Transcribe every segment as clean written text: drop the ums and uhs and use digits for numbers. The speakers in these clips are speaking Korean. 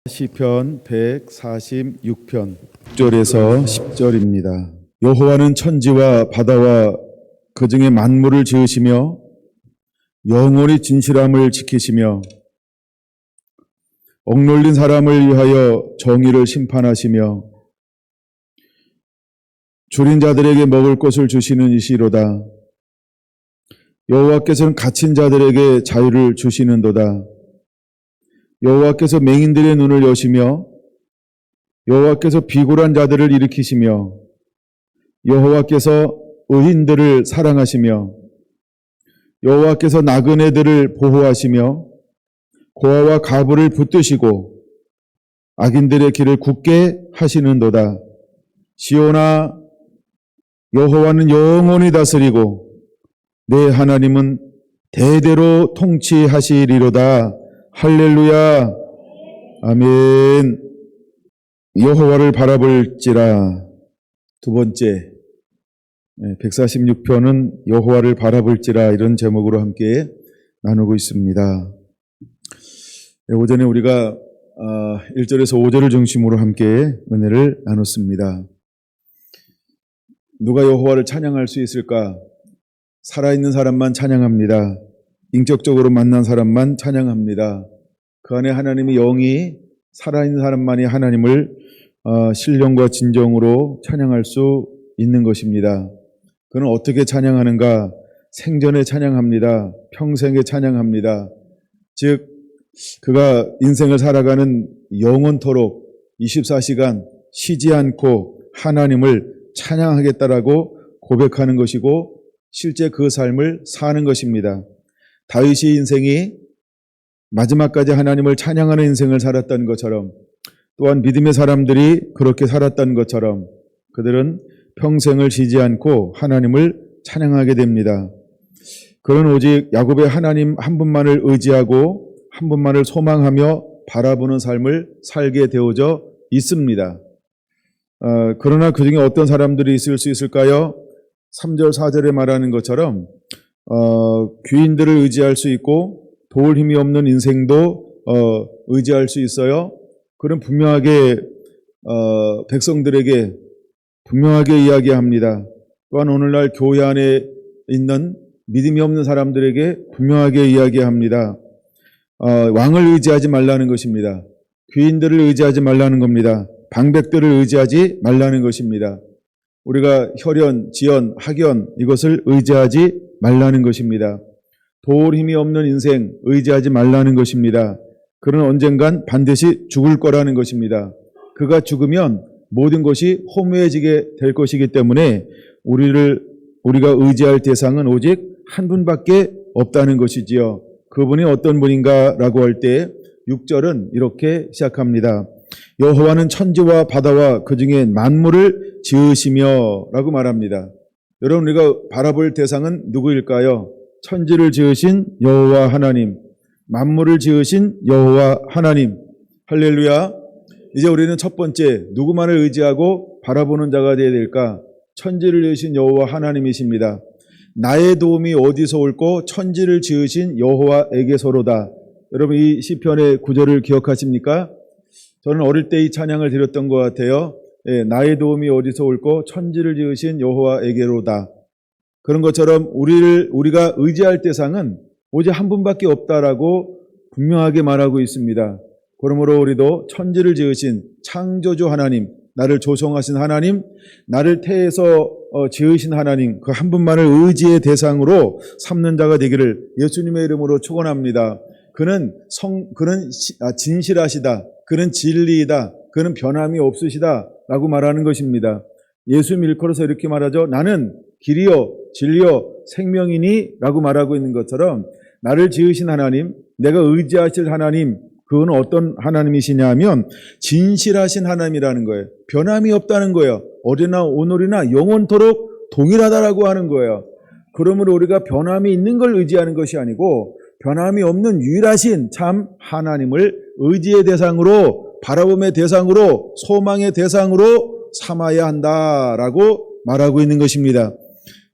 시편 146편 6절에서 10절입니다. 여호와는 천지와 바다와 그 중에 만물을 지으시며 영원히 진실함을 지키시며 억눌린 사람을 위하여 정의를 심판하시며 줄인 자들에게 먹을 것을 주시는 이시로다. 여호와께서는 갇힌 자들에게 자유를 주시는도다. 여호와께서 맹인들의 눈을 여시며 여호와께서 비굴한 자들을 일으키시며 여호와께서 의인들을 사랑하시며 여호와께서 나그네들을 보호하시며 고아와 가부를 붙드시고 악인들의 길을 굳게 하시는도다. 시온아, 여호와는 영원히 다스리고 내 하나님은 대대로 통치하시리로다. 할렐루야. 아멘. 여호와를 바라볼지라. 두 번째 146편은 여호와를 바라볼지라, 이런 제목으로 함께 나누고 있습니다. 오전에 우리가 1절에서 5절을 중심으로 함께 은혜를 나눴습니다. 누가 여호와를 찬양할 수 있을까? 살아있는 사람만 찬양합니다. 인격적으로 만난 사람만 찬양합니다. 그 안에 하나님의 영이 살아있는 사람만이 하나님을 신령과 진정으로 찬양할 수 있는 것입니다. 그는 어떻게 찬양하는가? 생전에 찬양합니다. 평생에 찬양합니다. 즉 그가 인생을 살아가는 영원토록 24시간 쉬지 않고 하나님을 찬양하겠다라고 고백하는 것이고 실제 그 삶을 사는 것입니다. 다윗의 인생이 마지막까지 하나님을 찬양하는 인생을 살았던 것처럼, 또한 믿음의 사람들이 그렇게 살았던 것처럼 그들은 평생을 쉬지 않고 하나님을 찬양하게 됩니다. 그는 오직 야곱의 하나님 한 분만을 의지하고 한 분만을 소망하며 바라보는 삶을 살게 되어져 있습니다. 그러나 그 중에 어떤 사람들이 있을 수 있을까요? 3절 4절에 말하는 것처럼 귀인들을 의지할 수 있고 도울 힘이 없는 인생도 의지할 수 있어요. 그는 분명하게 백성들에게 분명하게 이야기합니다. 또한 오늘날 교회 안에 있는 믿음이 없는 사람들에게 분명하게 이야기합니다. 왕을 의지하지 말라는 것입니다. 귀인들을 의지하지 말라는 겁니다. 방백들을 의지하지 말라는 것입니다. 우리가 혈연, 지연, 학연 이것을 의지하지 말라는 것입니다. 도울 힘이 없는 인생 의지하지 말라는 것입니다. 그는 언젠간 반드시 죽을 거라는 것입니다. 그가 죽으면 모든 것이 허무해지게 될 것이기 때문에 우리가 의지할 대상은 오직 한 분밖에 없다는 것이지요. 그분이 어떤 분인가라고 할 때 6절은 이렇게 시작합니다. 여호와는 천지와 바다와 그 중에 만물을 지으시며 라고 말합니다. 여러분, 우리가 바라볼 대상은 누구일까요? 천지를 지으신 여호와 하나님, 만물을 지으신 여호와 하나님. 할렐루야. 이제 우리는 첫 번째 누구만을 의지하고 바라보는 자가 되어야 될까? 천지를 지으신 여호와 하나님이십니다. 나의 도움이 어디서 올꼬? 천지를 지으신 여호와에게서로다. 여러분, 이 시편의 구절을 기억하십니까? 저는 어릴 때 이 찬양을 드렸던 것 같아요. 나의 도움이 어디서 올꼬? 천지를 지으신 여호와에게로다. 그런 것처럼 우리가 의지할 대상은 오직 한 분밖에 없다라고 분명하게 말하고 있습니다. 그러므로 우리도 천지를 지으신 창조주 하나님, 나를 조성하신 하나님, 나를 태에서 지으신 하나님, 그 한 분만을 의지의 대상으로 삼는 자가 되기를 예수님의 이름으로 축원합니다. 그는 진실하시다. 그는 진리이다. 그는 변함이 없으시다. 라고 말하는 것입니다. 예수 일컬어서 이렇게 말하죠. 나는 길이요 진리요 생명이니 라고 말하고 있는 것처럼 나를 지으신 하나님, 내가 의지하실 하나님, 그건 어떤 하나님이시냐 하면 진실하신 하나님이라는 거예요. 변함이 없다는 거예요. 어제나 오늘이나 영원토록 동일하다라고 하는 거예요. 그러므로 우리가 변함이 있는 걸 의지하는 것이 아니고 변함이 없는 유일하신 참 하나님을 의지의 대상으로, 바라봄의 대상으로, 소망의 대상으로 삼아야 한다라고 말하고 있는 것입니다.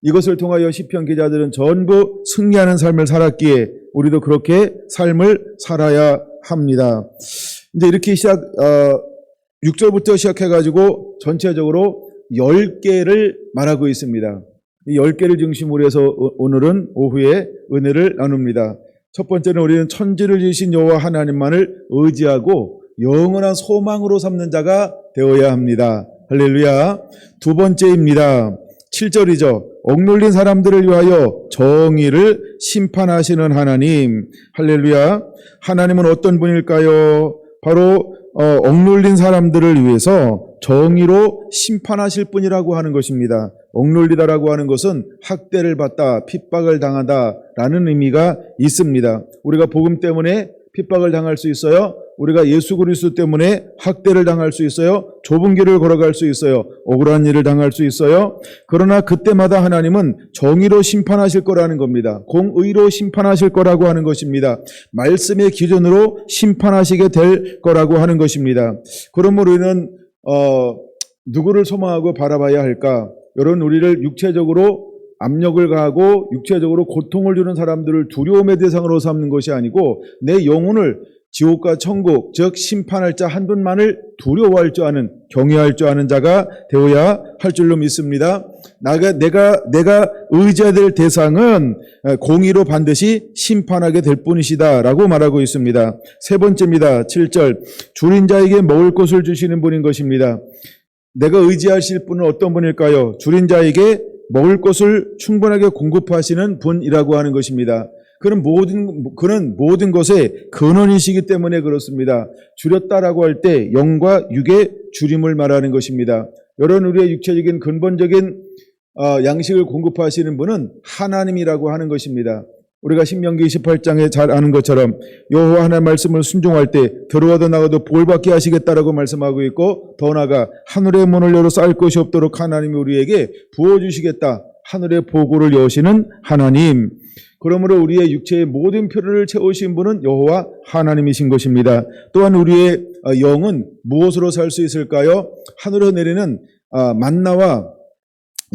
이것을 통하여 시편 기자들은 전부 승리하는 삶을 살았기에 우리도 그렇게 삶을 살아야 합니다. 이제 이렇게 6절부터 시작해가지고 전체적으로 10개를 말하고 있습니다. 이 10개를 중심으로 해서 오늘은 오후에 은혜를 나눕니다. 첫 번째는 우리는 천지를 지으신 여호와 하나님만을 의지하고 영원한 소망으로 삼는 자가 되어야 합니다. 할렐루야. 두 번째입니다. 7절이죠. 억눌린 사람들을 위하여 정의를 심판하시는 하나님. 할렐루야. 하나님은 어떤 분일까요? 바로 억눌린 사람들을 위해서 정의로 심판하실 분이라고 하는 것입니다. 억눌리다라고 하는 것은 학대를 받다, 핍박을 당하다라는 의미가 있습니다. 우리가 복음 때문에 핍박을 당할 수 있어요. 우리가 예수 그리스도 때문에 학대를 당할 수 있어요. 좁은 길을 걸어갈 수 있어요. 억울한 일을 당할 수 있어요. 그러나 그때마다 하나님은 정의로 심판하실 거라는 겁니다. 공의로 심판하실 거라고 하는 것입니다. 말씀의 기준으로 심판하시게 될 거라고 하는 것입니다. 그러므로 우리는 누구를 소망하고 바라봐야 할까? 여러분, 우리를 육체적으로 압력을 가하고 육체적으로 고통을 주는 사람들을 두려움의 대상으로 삼는 것이 아니고 내 영혼을 지옥과 천국, 즉 심판할 자 한 분만을 두려워할 줄 아는, 경외할 줄 아는 자가 되어야 할 줄로 믿습니다. 내가 의지해야 될 대상은 공의로 반드시 심판하게 될 뿐이시다라고 말하고 있습니다. 세 번째입니다. 7절. 줄인 자에게 먹을 것을 주시는 분인 것입니다. 내가 의지하실 분은 어떤 분일까요? 줄인 자에게 먹을 것을 충분하게 공급하시는 분이라고 하는 것입니다. 그는 모든 것의 근원이시기 때문에 그렇습니다. 줄였다라고 할 때 영과 육의 줄임을 말하는 것입니다. 여러분, 우리의 육체적인 근본적인 양식을 공급하시는 분은 하나님이라고 하는 것입니다. 우리가 신명기 28장에 잘 아는 것처럼 여호와 하나님의 말씀을 순종할 때 들어와도 나가도 복을 받게 하시겠다라고 말씀하고 있고, 더 나아가 하늘의 문을 열어 쌓을 것이 없도록 하나님이 우리에게 부어주시겠다. 하늘의 보고를 여시는 하나님. 그러므로 우리의 육체의 모든 필요를 채우신 분은 여호와 하나님이신 것입니다. 또한 우리의 영은 무엇으로 살 수 있을까요? 하늘에서 내리는 만나와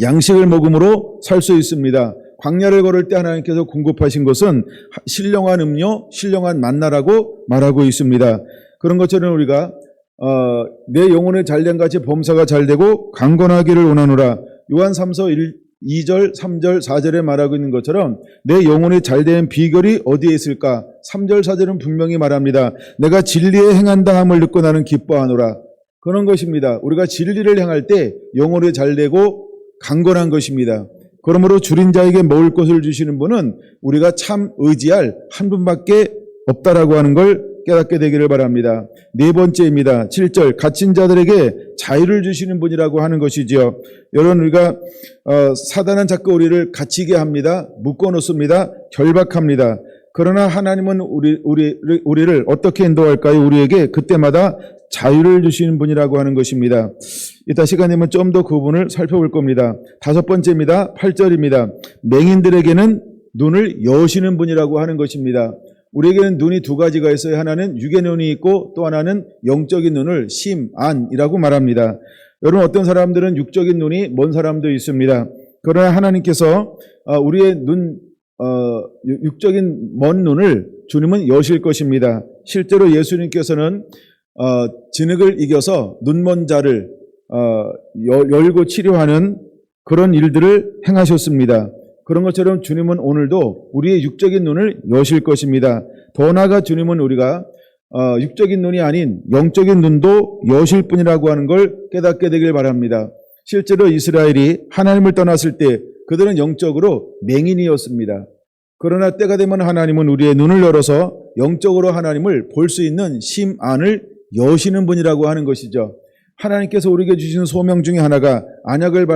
양식을 먹음으로 살 수 있습니다. 광야를 걸을 때 하나님께서 공급하신 것은 신령한 음료, 신령한 만나라고 말하고 있습니다. 그런 것처럼 우리가 내 영혼의 잘된 같이 범사가 잘되고 강건하기를 원하노라. 요한 3서 2절, 3절, 4절에 말하고 있는 것처럼 내 영혼이 잘되는 비결이 어디에 있을까? 3절, 4절은 분명히 말합니다. 내가 진리에 행한다 함을 듣고 나는 기뻐하노라. 그런 것입니다. 우리가 진리를 행할 때 영혼이 잘되고 강건한 것입니다. 그러므로 줄인 자에게 먹을 것을 주시는 분은 우리가 참 의지할 한 분밖에 없다라고 하는 걸 깨닫게 되기를 바랍니다. 네 번째입니다. 7절. 갇힌 자들에게 자유를 주시는 분이라고 하는 것이지요. 여러분, 우리가 사단은 자꾸 우리를 갇히게 합니다. 묶어놓습니다. 결박합니다. 그러나 하나님은 우리를 어떻게 인도할까요? 우리에게 그때마다 자유를 주시는 분이라고 하는 것입니다. 이따 시간 되면 좀 더 그 부분을 살펴볼 겁니다. 다섯 번째입니다. 8절입니다. 맹인들에게는 눈을 여시는 분이라고 하는 것입니다. 우리에게는 눈이 두 가지가 있어요. 하나는 육의 눈이 있고 또 하나는 영적인 눈을 심, 안이라고 말합니다. 여러분, 어떤 사람들은 육적인 눈이 먼 사람도 있습니다. 그러나 하나님께서 우리의 육적인 먼 눈을 주님은 여실 것입니다. 실제로 예수님께서는 진흙을 이겨서 눈먼 자를 열고 치료하는 그런 일들을 행하셨습니다. 그런 것처럼 주님은 오늘도 우리의 육적인 눈을 여실 것입니다. 더 나아가 주님은 우리가 육적인 눈이 아닌 영적인 눈도 여실 뿐이라고 하는 걸 깨닫게 되길 바랍니다. 실제로 이스라엘이 하나님을 떠났을 때 그들은 영적으로 맹인이었습니다. 그러나 때가 되면 하나님은 우리의 눈을 열어서 영적으로 하나님을 볼 수 있는 심, 안을 여시는 분이라고 하는 것이죠. 하나님께서 우리에게 주신 소명 중에 하나가 안약을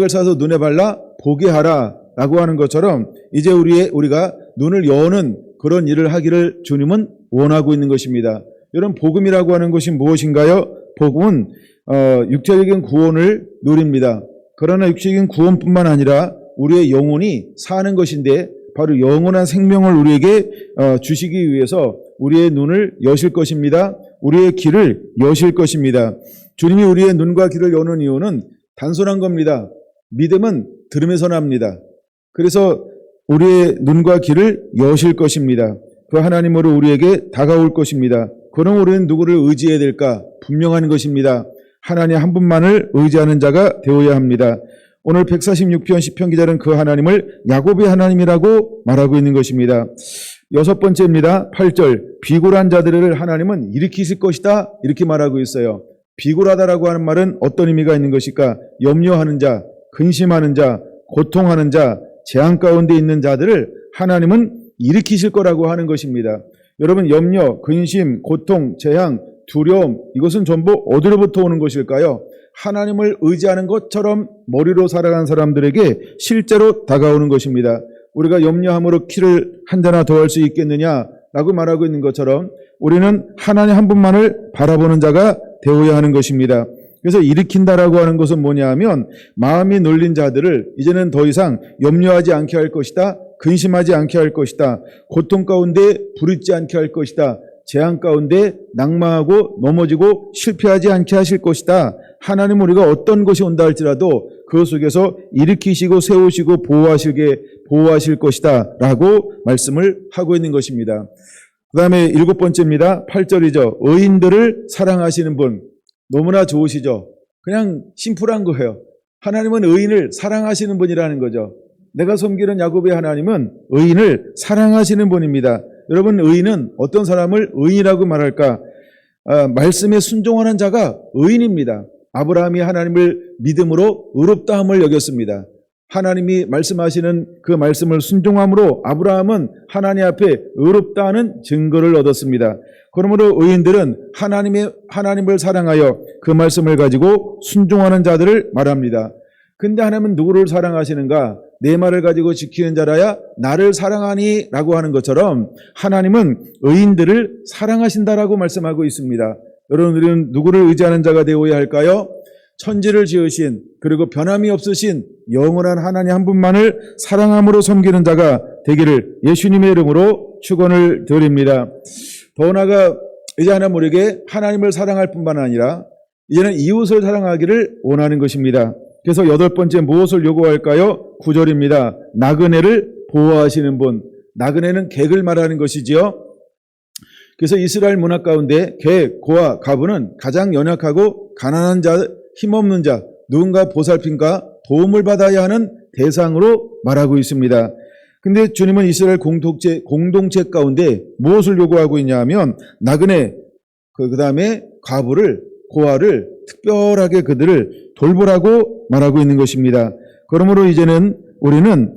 사서 눈에 발라 보게 하라라고 하는 것처럼 이제 우리가 눈을 여는 그런 일을 하기를 주님은 원하고 있는 것입니다. 여러분, 복음이라고 하는 것이 무엇인가요? 복음은 육체적인 구원을 누립니다. 그러나 육체적인 구원뿐만 아니라 우리의 영혼이 사는 것인데 바로 영원한 생명을 우리에게 주시기 위해서 우리의 눈을 여실 것입니다. 우리의 길을 여실 것입니다. 주님이 우리의 눈과 길을 여는 이유는 단순한 겁니다. 믿음은 들음에서 납니다. 그래서 우리의 눈과 길을 여실 것입니다. 그 하나님으로 우리에게 다가올 것입니다. 그럼 우리는 누구를 의지해야 될까? 분명한 것입니다. 하나님 한 분만을 의지하는 자가 되어야 합니다. 오늘 146편 시편 기자는 그 하나님을 야곱의 하나님이라고 말하고 있는 것입니다. 여섯 번째입니다. 8절 비굴한 자들을 하나님은 일으키실 것이다 이렇게 말하고 있어요. 비굴하다라고 하는 말은 어떤 의미가 있는 것일까? 염려하는 자, 근심하는 자, 고통하는 자, 재앙 가운데 있는 자들을 하나님은 일으키실 거라고 하는 것입니다. 여러분 염려, 근심, 고통, 재앙, 두려움 이것은 전부 어디로부터 오는 것일까요? 하나님을 의지하는 것처럼 머리로 살아가는 사람들에게 실제로 다가오는 것입니다. 우리가 염려함으로 키를 한 자나 더 할 수 있겠느냐라고 말하고 있는 것처럼 우리는 하나님 한 분만을 바라보는 자가 되어야 하는 것입니다. 그래서 일으킨다라고 하는 것은 뭐냐 하면 마음이 눌린 자들을 이제는 더 이상 염려하지 않게 할 것이다. 근심하지 않게 할 것이다. 고통 가운데 부딪지 않게 할 것이다. 재앙 가운데 낙망하고 넘어지고 실패하지 않게 하실 것이다. 하나님 우리가 어떤 것이 온다 할지라도 그 속에서 일으키시고 세우시고 보호하실 것이다 라고 말씀을 하고 있는 것입니다. 그 다음에 일곱 번째입니다. 8절이죠. 의인들을 사랑하시는 분. 너무나 좋으시죠. 그냥 심플한 거예요. 하나님은 의인을 사랑하시는 분이라는 거죠. 내가 섬기는 야곱의 하나님은 의인을 사랑하시는 분입니다. 여러분 의인은 어떤 사람을 의인이라고 말할까? 말씀에 순종하는 자가 의인입니다. 아브라함이 하나님을 믿음으로 의롭다함을 여겼습니다. 하나님이 말씀하시는 그 말씀을 순종함으로 아브라함은 하나님 앞에 의롭다는 증거를 얻었습니다. 그러므로 의인들은 하나님을 사랑하여 그 말씀을 가지고 순종하는 자들을 말합니다. 근데 하나님은 누구를 사랑하시는가? 내 말을 가지고 지키는 자라야 나를 사랑하니 라고 하는 것처럼 하나님은 의인들을 사랑하신다라고 말씀하고 있습니다. 여러분들은 누구를 의지하는 자가 되어야 할까요? 천지를 지으신 그리고 변함이 없으신 영원한 하나님 한 분만을 사랑함으로 섬기는 자가 되기를 예수님의 이름으로 축원을 드립니다. 더 나아가 이제 하나님 우리에게 하나님을 사랑할 뿐만 아니라 이제는 이웃을 사랑하기를 원하는 것입니다. 그래서 여덟 번째 무엇을 요구할까요? 9절입니다. 나그네를 보호하시는 분. 나그네는 객을 말하는 것이지요. 그래서 이스라엘 문화 가운데 객, 고아, 가부는 가장 연약하고 가난한 자, 힘없는 자, 누군가 보살핌과 도움을 받아야 하는 대상으로 말하고 있습니다. 근데 주님은 이스라엘 공동체 가운데 무엇을 요구하고 있냐 하면 나그네, 그 다음에 가부를, 고아를 특별하게 그들을 돌보라고 말하고 있는 것입니다. 그러므로 이제는 우리는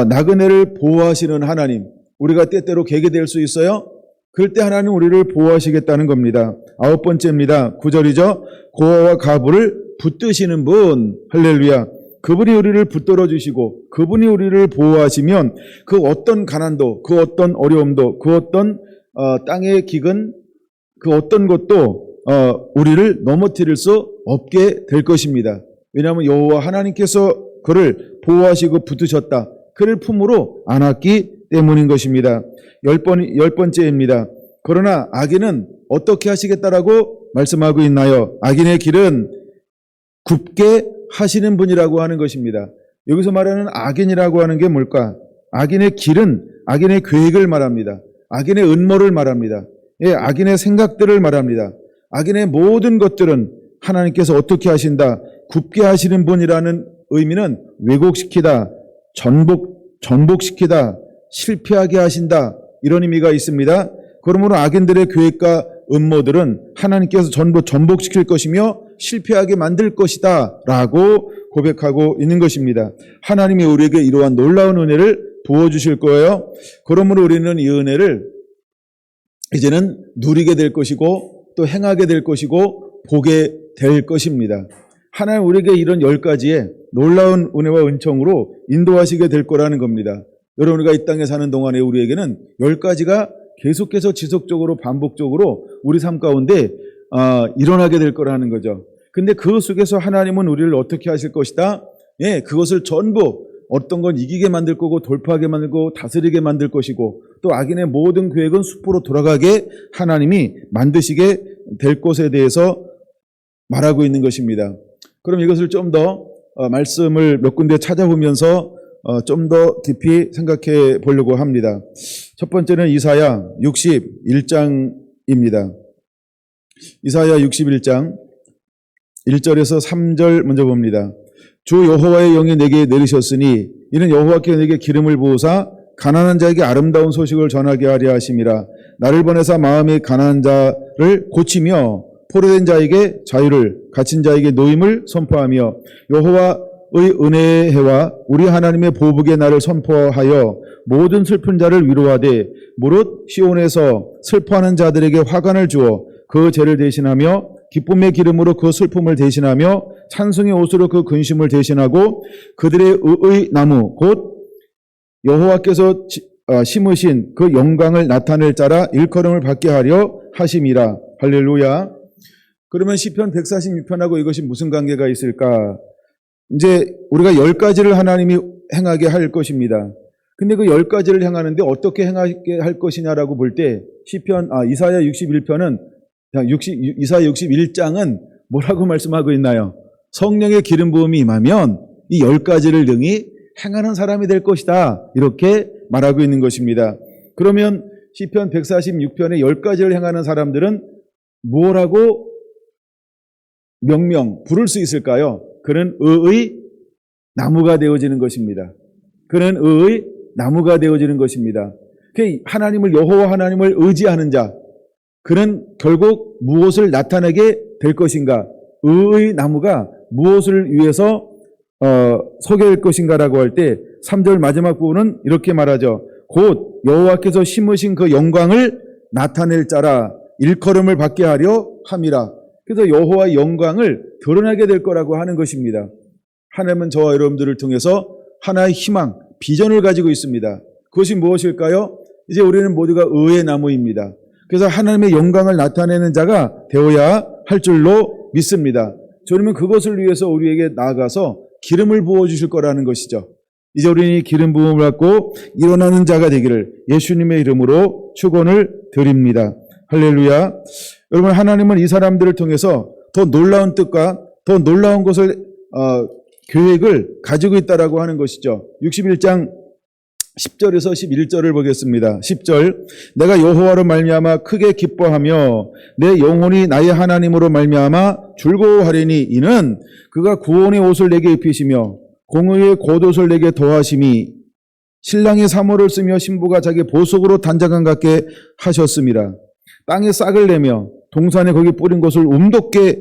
나그네를 보호하시는 하나님, 우리가 때때로 객이 될 수 있어요. 그럴 때 하나님 우리를 보호하시겠다는 겁니다. 아홉 번째입니다. 9절이죠. 고아와 가부를 붙드시는 분, 할렐루야. 그분이 우리를 붙들어 주시고 그분이 우리를 보호하시면 그 어떤 가난도, 그 어떤 어려움도, 그 어떤 땅의 기근, 그 어떤 것도 우리를 넘어뜨릴 수 없게 될 것입니다. 왜냐하면 여호와 하나님께서 그를 보호하시고 붙드셨다. 그를 품으로 안았기 때문인 것입니다. 열 번째입니다. 그러나 악인은 어떻게 하시겠다라고 말씀하고 있나요? 악인의 길은 굽게 하시는 분이라고 하는 것입니다. 여기서 말하는 악인이라고 하는 게 뭘까? 악인의 길은 악인의 계획을 말합니다. 악인의 음모를 말합니다. 예, 악인의 생각들을 말합니다. 악인의 모든 것들은 하나님께서 어떻게 하신다? 굽게 하시는 분이라는 의미는 왜곡시키다, 전복시키다, 실패하게 하신다 이런 의미가 있습니다. 그러므로 악인들의 계획과 음모들은 하나님께서 전부 전복시킬 것이며 실패하게 만들 것이다 라고 고백하고 있는 것입니다. 하나님이 우리에게 이러한 놀라운 은혜를 부어주실 거예요. 그러므로 우리는 이 은혜를 이제는 누리게 될 것이고 또 행하게 될 것이고 보게 될 것입니다. 하나님 우리에게 이런 10가지의 놀라운 은혜와 은총으로 인도하시게 될 거라는 겁니다. 여러분 우리가 이 땅에 사는 동안에 우리에게는 10가지가 계속해서 지속적으로 반복적으로 우리 삶 가운데 일어나게 될 거라는 거죠. 근데 그 속에서 하나님은 우리를 어떻게 하실 것이다? 예, 그것을 전부 어떤 건 이기게 만들 거고 돌파하게 만들고 다스리게 만들 것이고 또 악인의 모든 계획은 숲으로 돌아가게 하나님이 만드시게 될 것에 대해서 말하고 있는 것입니다. 그럼 이것을 좀 더 말씀을 몇 군데 찾아보면서 좀 더 깊이 생각해 보려고 합니다. 첫 번째는 이사야 61장입니다. 이사야 61장 1절에서 3절 먼저 봅니다. 주 여호와의 영이 내게 내리셨으니 이는 여호와께서 내게 기름을 부으사 가난한 자에게 아름다운 소식을 전하게 하려 하심이라. 나를 보내사 마음이 가난한 자를 고치며 포로된 자에게 자유를, 갇힌 자에게 노임을 선포하며 여호와의 은혜의 해와 우리 하나님의 보복의 날을 선포하여 모든 슬픈 자를 위로하되 무릇 시온에서 슬퍼하는 자들에게 화관을 주어 그 죄를 대신하며 기쁨의 기름으로 그 슬픔을 대신하며 찬송의 옷으로 그 근심을 대신하고 그들의 의의 나무 곧 여호와께서 심으신 그 영광을 나타낼 자라 일컬음을 받게 하려 하심이라. 할렐루야. 그러면 시편 146편하고 이것이 무슨 관계가 있을까? 이제 우리가 10가지를 하나님이 행하게 할 것입니다. 근데 그 10가지를 행하는데 어떻게 행하게 할 것이냐라고 볼 때 이사야 61편은 이사야 61장은 뭐라고 말씀하고 있나요? 성령의 기름 부음이 임하면 이 10가지를 능히 행하는 사람이 될 것이다. 이렇게 말하고 있는 것입니다. 그러면 시편 146편에 10가지를 행하는 사람들은 뭐라고 부를 수 있을까요? 그는 의의 나무가 되어지는 것입니다. 그는 의의 나무가 되어지는 것입니다. 하나님을 여호와 하나님을 의지하는 자, 그는 결국 무엇을 나타내게 될 것인가? 의의 나무가 무엇을 위해서 서게 될 것인가라고 할 때 3절 마지막 부분은 이렇게 말하죠. 곧 여호와께서 심으신 그 영광을 나타낼 자라 일컬음을 받게 하려 함이라. 그래서 여호와의 영광을 드러나게 될 거라고 하는 것입니다. 하나님은 저와 여러분들을 통해서 하나의 희망, 비전을 가지고 있습니다. 그것이 무엇일까요? 이제 우리는 모두가 의의 나무입니다. 그래서 하나님의 영광을 나타내는 자가 되어야 할 줄로 믿습니다. 그러면 그것을 위해서 우리에게 나아가서 기름을 부어주실 거라는 것이죠. 이제 우리는 기름 부음을 받고 일어나는 자가 되기를 예수님의 이름으로 축원을 드립니다. 할렐루야. 여러분, 하나님은 이 사람들을 통해서 더 놀라운 뜻과 더 놀라운 것을 계획을 가지고 있다라고 하는 것이죠. 61장 10절에서 11절을 보겠습니다. 10절, 내가 여호와로 말미암아 크게 기뻐하며 내 영혼이 나의 하나님으로 말미암아 즐거워하리니 이는 그가 구원의 옷을 내게 입히시며 공의의 겉옷을 내게 더하심이 신랑이 사모를 쓰며 신부가 자기 보석으로 단장감 같게 하셨습니다. 땅에 싹을 내며 동산에 거기 뿌린 것을 움돋게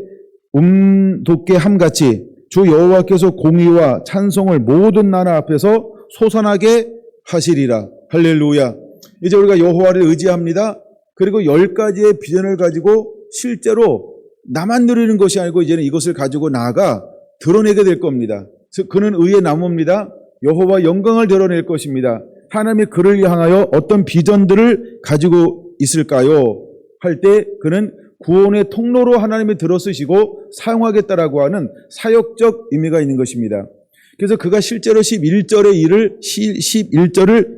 함같이 주 여호와께서 공의와 찬송을 모든 나라 앞에서 솟아나게 하시리라. 할렐루야. 이제 우리가 여호와를 의지합니다. 그리고 10가지의 비전을 가지고 실제로 나만 누리는 것이 아니고 이제는 이것을 가지고 나아가 드러내게 될 겁니다. 그는 의의 나무입니다. 여호와 영광을 드러낼 것입니다. 하나님이 그를 향하여 어떤 비전들을 가지고 있을까요? 할 때 그는 구원의 통로로 하나님이 들어쓰시고 사용하겠다라고 하는 사역적 의미가 있는 것입니다. 그래서 그가 실제로 11절을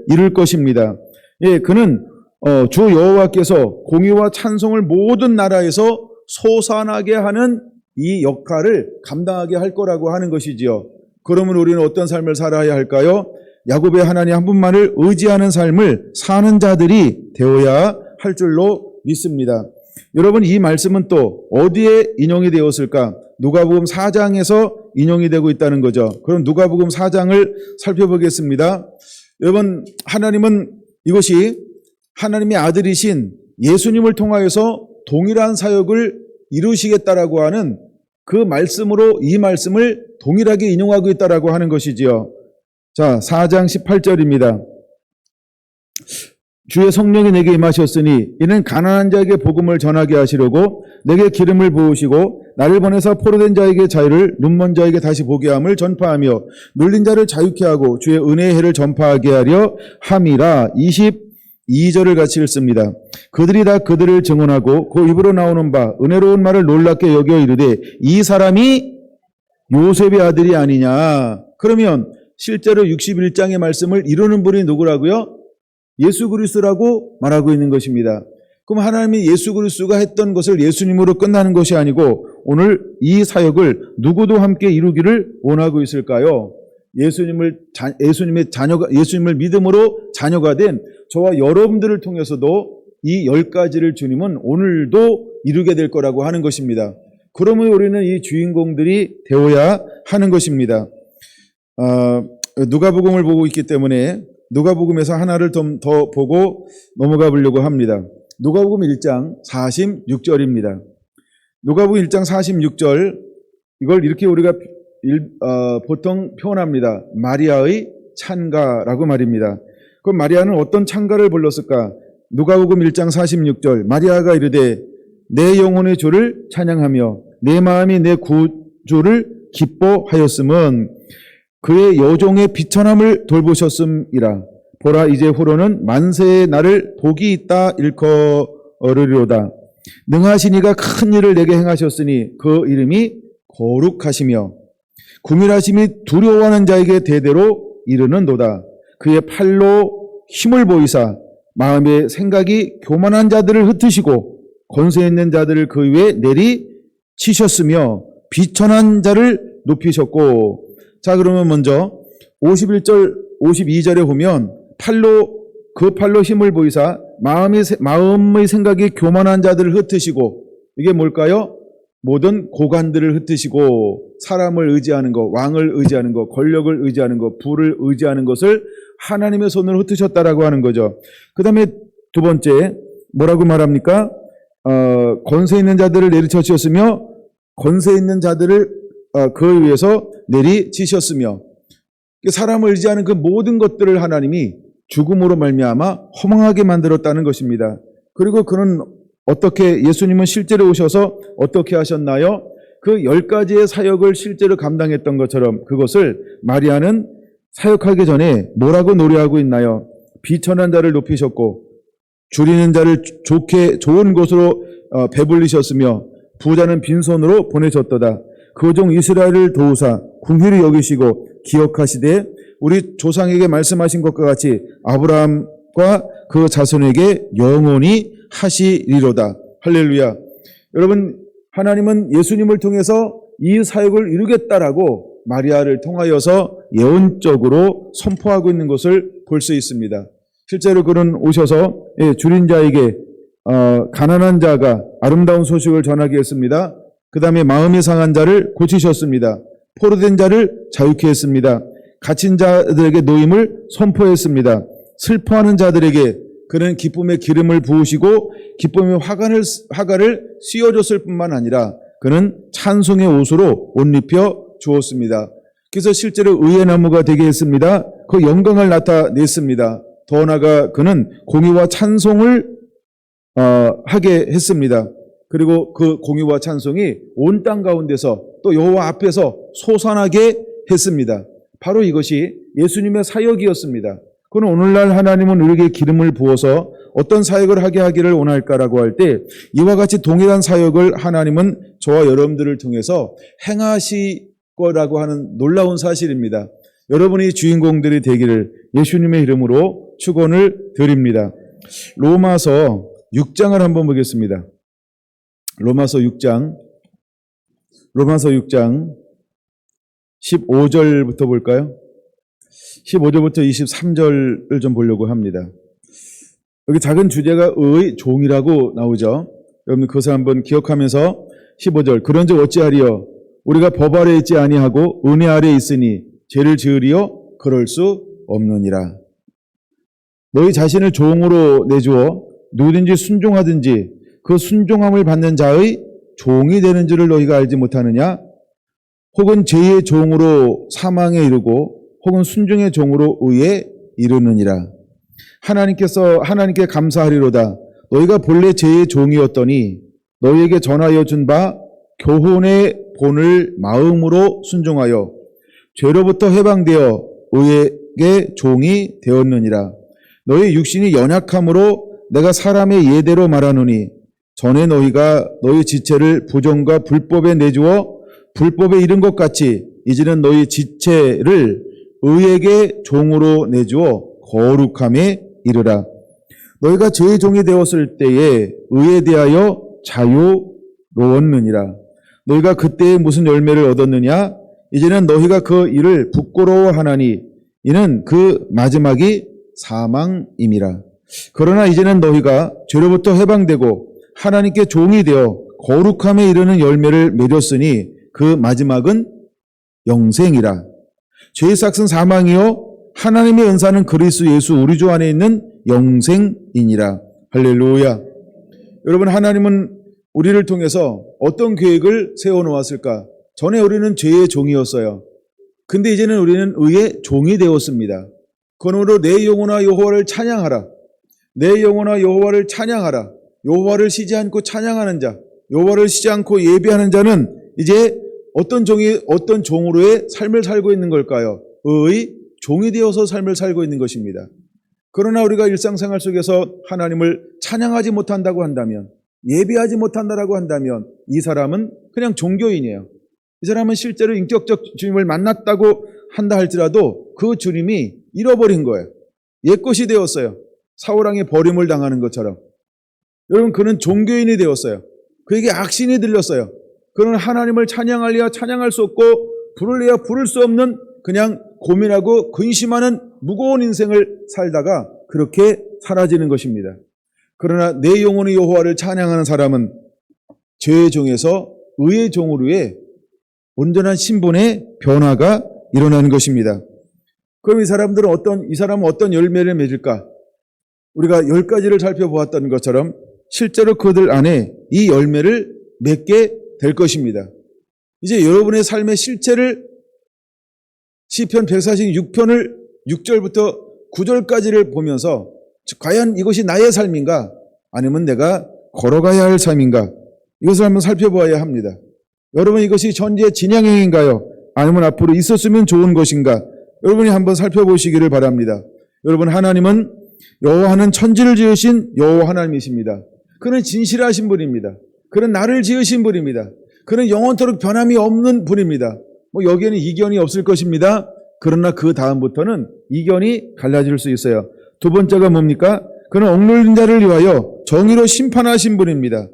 이룰 것입니다. 예, 그는 주 여호와께서 공의와 찬송을 모든 나라에서 솟아나게 하는 이 역할을 감당하게 할 거라고 하는 것이지요. 그러면 우리는 어떤 삶을 살아야 할까요? 야곱의 하나님 한 분만을 의지하는 삶을 사는 자들이 되어야 할 줄로 믿습니다. 여러분, 이 말씀은 또 어디에 인용이 되었을까? 누가복음 4장에서 인용이 되고 있다는 거죠. 그럼 누가복음 4장을 살펴보겠습니다. 여러분, 하나님은 이것이 하나님의 아들이신 예수님을 통하여서 동일한 사역을 이루시겠다라고 하는 그 말씀으로 이 말씀을 동일하게 인용하고 있다라고 하는 것이지요. 자, 4장 18절입니다. 주의 성령이 내게 임하셨으니 이는 가난한 자에게 복음을 전하게 하시려고 내게 기름을 부으시고 나를 보내서 포로된 자에게 자유를, 눈먼 자에게 다시 보게 함을 전파하며 눌린 자를 자유케 하고 주의 은혜의 해를 전파하게 하려 함이라. 22절을 같이 읽습니다. 그들이 다 그들을 증언하고 그 입으로 나오는 바 은혜로운 말을 놀랍게 여겨 이르되 이 사람이 요셉의 아들이 아니냐. 그러면 실제로 61장의 말씀을 이루는 분이 누구라고요? 예수 그리스도라고 말하고 있는 것입니다. 그럼 하나님이 예수 그리스도가 했던 것을 예수님으로 끝나는 것이 아니고 오늘 이 사역을 누구도 함께 이루기를 원하고 있을까요? 예수님의 자녀가, 예수님을 믿음으로 자녀가 된 저와 여러분들을 통해서도 이 10가지를 주님은 오늘도 이루게 될 거라고 하는 것입니다. 그러면 우리는 이 주인공들이 되어야 하는 것입니다. 누가복음을 보고 있기 때문에 누가복음에서 하나를 좀 더 보고 넘어가 보려고 합니다. 누가복음 1장 46절입니다. 누가복음 1장 46절, 이걸 이렇게 우리가 보통 표현합니다. 마리아의 찬가라고 말입니다. 그럼 마리아는 어떤 찬가를 불렀을까? 누가복음 1장 46절, 마리아가 이르되 내 영혼의 주를 찬양하며 내 마음이 내 구주를 기뻐하였음은 그의 여종의 비천함을 돌보셨음이라. 보라, 이제 후로는 만세의 나를 복이 있다 일컬으리로다. 능하신 이가 큰 일을 내게 행하셨으니 그 이름이 거룩하시며 구밀하심이 두려워하는 자에게 대대로 이르는도다. 그의 팔로 힘을 보이사 마음의 생각이 교만한 자들을 흩으시고 권세 있는 자들을 그 위에 내리치셨으며 비천한 자를 높이셨고. 자, 그러면 먼저 51절 52절에 보면 그 팔로 힘을 보이사 마음의 생각이 교만한 자들을 흩으시고, 이게 뭘까요? 모든 고관들을 흩으시고 사람을 의지하는 것, 왕을 의지하는 것, 권력을 의지하는 것, 부를 의지하는 것을 하나님의 손으로 흩으셨다라고 하는 거죠. 그 다음에 두 번째 뭐라고 말합니까? 권세 있는 자들을 내리치셨으며 권세 있는 자들을 그 위에서 내리치셨으며, 사람을 의지하는 그 모든 것들을 하나님이 죽음으로 말미암아 허망하게 만들었다는 것입니다. 그리고 그는 어떻게, 예수님은 실제로 오셔서 어떻게 하셨나요? 그 10가지의 사역을 실제로 감당했던 것처럼 그것을 마리아는 사역하기 전에 뭐라고 노래하고 있나요? 비천한 자를 높이셨고 줄이는 자를 좋은 곳으로 배불리셨으며 부자는 빈손으로 보내셨도다. 그 종 이스라엘을 도우사 긍휼히 여기시고 기억하시되 우리 조상에게 말씀하신 것과 같이 아브라함과 그 자손에게 영원히 하시리로다. 할렐루야. 여러분, 하나님은 예수님을 통해서 이 사역을 이루겠다라고 마리아를 통하여서 예언적으로 선포하고 있는 것을 볼 수 있습니다. 실제로 그는 오셔서 줄인 자에게 가난한 자가 아름다운 소식을 전하게 했습니다. 그 다음에 마음이 상한 자를 고치셨습니다. 포로된 자를 자유케 했습니다. 갇힌 자들에게 노임을 선포했습니다. 슬퍼하는 자들에게 그는 기쁨의 기름을 부으시고 기쁨의 화가를 씌워줬을 뿐만 아니라 그는 찬송의 옷으로 옷 입혀 주었습니다. 그래서 실제로 의의 나무가 되게 했습니다. 그 영광을 나타냈습니다. 더 나아가 그는 공의와 찬송을 하게 했습니다. 그리고 그 공의와 찬송이 온 땅 가운데서 또 여호와 앞에서 솟아나게 했습니다. 바로 이것이 예수님의 사역이었습니다. 그는 오늘날 하나님은 우리에게 기름을 부어서 어떤 사역을 하게 하기를 원할까라고 할 때 이와 같이 동일한 사역을 하나님은 저와 여러분들을 통해서 행하실 거라고 하는 놀라운 사실입니다. 여러분이 주인공들이 되기를 예수님의 이름으로 축원을 드립니다. 로마서 6장을 한번 보겠습니다. 로마서 6장 15절부터 볼까요? 15절부터 23절을 좀 보려고 합니다. 여기 작은 주제가 의 종이라고 나오죠. 여러분 그것을 한번 기억하면서 15절, 그런즉 어찌하리요? 우리가 법 아래 있지 아니하고 은혜 아래 있으니 죄를 지으리요? 그럴 수 없느니라. 너희 자신을 종으로 내주어 누구든지 순종하든지 그 순종함을 받는 자의 종이 되는 줄을 너희가 알지 못하느냐? 혹은 죄의 종으로 사망에 이르고 혹은 순종의 종으로 의에 이르느니라. 하나님께 감사하리로다. 너희가 본래 죄의 종이었더니 너희에게 전하여 준 바 교훈의 본을 마음으로 순종하여 죄로부터 해방되어 의에게 종이 되었느니라. 너희 육신이 연약함으로 내가 사람의 예대로 말하노니 전에 너희가 너희 지체를 부정과 불법에 내주어 불법에 이른 것 같이 이제는 너희 지체를 의에게 종으로 내주어 거룩함에 이르라. 너희가 죄의 종이 되었을 때에 의에 대하여 자유로웠느니라. 너희가 그때에 무슨 열매를 얻었느냐? 이제는 너희가 그 일을 부끄러워하나니 이는 그 마지막이 사망임이라. 그러나 이제는 너희가 죄로부터 해방되고 하나님께 종이 되어 거룩함에 이르는 열매를 맺었으니 그 마지막은 영생이라. 죄의 삭은 사망이요 하나님의 은사는 그리스도 예수 우리 주 안에 있는 영생이니라. 할렐루야. 여러분, 하나님은 우리를 통해서 어떤 계획을 세워놓았을까? 전에 우리는 죄의 종이었어요. 근데 이제는 우리는 의의 종이 되었습니다. 그러므로 내 영혼아 여호와를 찬양하라. 내 영혼아 여호와를 찬양하라. 여호와를 쉬지 않고 찬양하는 자, 여호와를 쉬지 않고 예배하는 자는 이제 어떤 종으로의 삶을 살고 있는 걸까요? 의의 종이 되어서 삶을 살고 있는 것입니다. 그러나 우리가 일상생활 속에서 하나님을 찬양하지 못한다고 한다면, 예배하지 못한다라고 한다면 이 사람은 그냥 종교인이에요. 이 사람은 실제로 인격적 주님을 만났다고 한다 할지라도 그 주님이 잃어버린 거예요. 옛것이 되었어요. 사울왕의 버림을 당하는 것처럼. 여러분, 그는 종교인이 되었어요. 그에게 악신이 들렸어요. 그는 하나님을 찬양하려야 찬양할 수 없고 부르려야 부를 수 없는 그냥 고민하고 근심하는 무거운 인생을 살다가 그렇게 사라지는 것입니다. 그러나 내 영혼의 여호와를 찬양하는 사람은 죄의 종에서 의의 종으로의 온전한 신분의 변화가 일어나는 것입니다. 그럼 이 사람은 어떤 열매를 맺을까? 우리가 10가지를 살펴보았던 것처럼 실제로 그들 안에 이 열매를 맺게 될 것입니다. 이제 여러분의 삶의 실체를 시편 146편을 6절부터 9절까지를 보면서 과연 이것이 나의 삶인가? 아니면 내가 걸어가야 할 삶인가? 이것을 한번 살펴보아야 합니다. 여러분, 이것이 전제의 진양행인가요? 아니면 앞으로 있었으면 좋은 것인가? 여러분이 한번 살펴보시기를 바랍니다. 여러분, 하나님은 여호와는 천지를 지으신 여호와 하나님이십니다. 그는 진실하신 분입니다. 그는 나를 지으신 분입니다. 그는 영원토록 변함이 없는 분입니다. 여기에는 이견이 없을 것입니다. 그러나 그 다음부터는 이견이 갈라질 수 있어요. 두 번째가 뭡니까? 그는 억눌린 자를 위하여 정의로 심판하신 분입니다.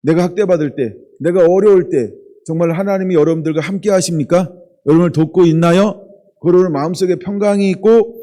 내가 학대받을 때, 내가 어려울 때 정말 하나님이 여러분들과 함께 하십니까? 여러분을 돕고 있나요? 그러면 마음속에 평강이 있고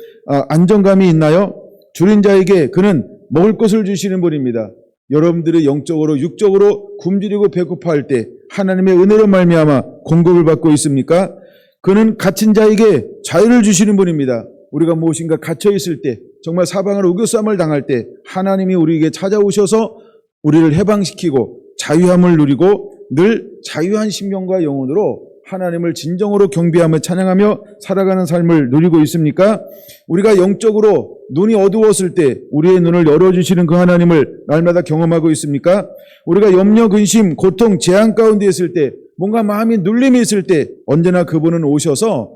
안정감이 있나요? 줄인 자에게 그는 먹을 것을 주시는 분입니다. 여러분들이 영적으로 육적으로 굶주리고 배고파할 때 하나님의 은혜로 말미암아 공급을 받고 있습니까? 그는 갇힌 자에게 자유를 주시는 분입니다. 우리가 무엇인가 갇혀 있을 때, 정말 사방으로 우겨쌈을 당할 때 하나님이 우리에게 찾아오셔서 우리를 해방시키고 자유함을 누리고 늘 자유한 심령과 영혼으로 하나님을 진정으로 경배하며 찬양하며 살아가는 삶을 누리고 있습니까? 우리가 영적으로 눈이 어두웠을 때 우리의 눈을 열어주시는 그 하나님을 날마다 경험하고 있습니까? 우리가 염려, 근심, 고통, 재앙 가운데 있을 때, 뭔가 마음이 눌림이 있을 때 언제나 그분은 오셔서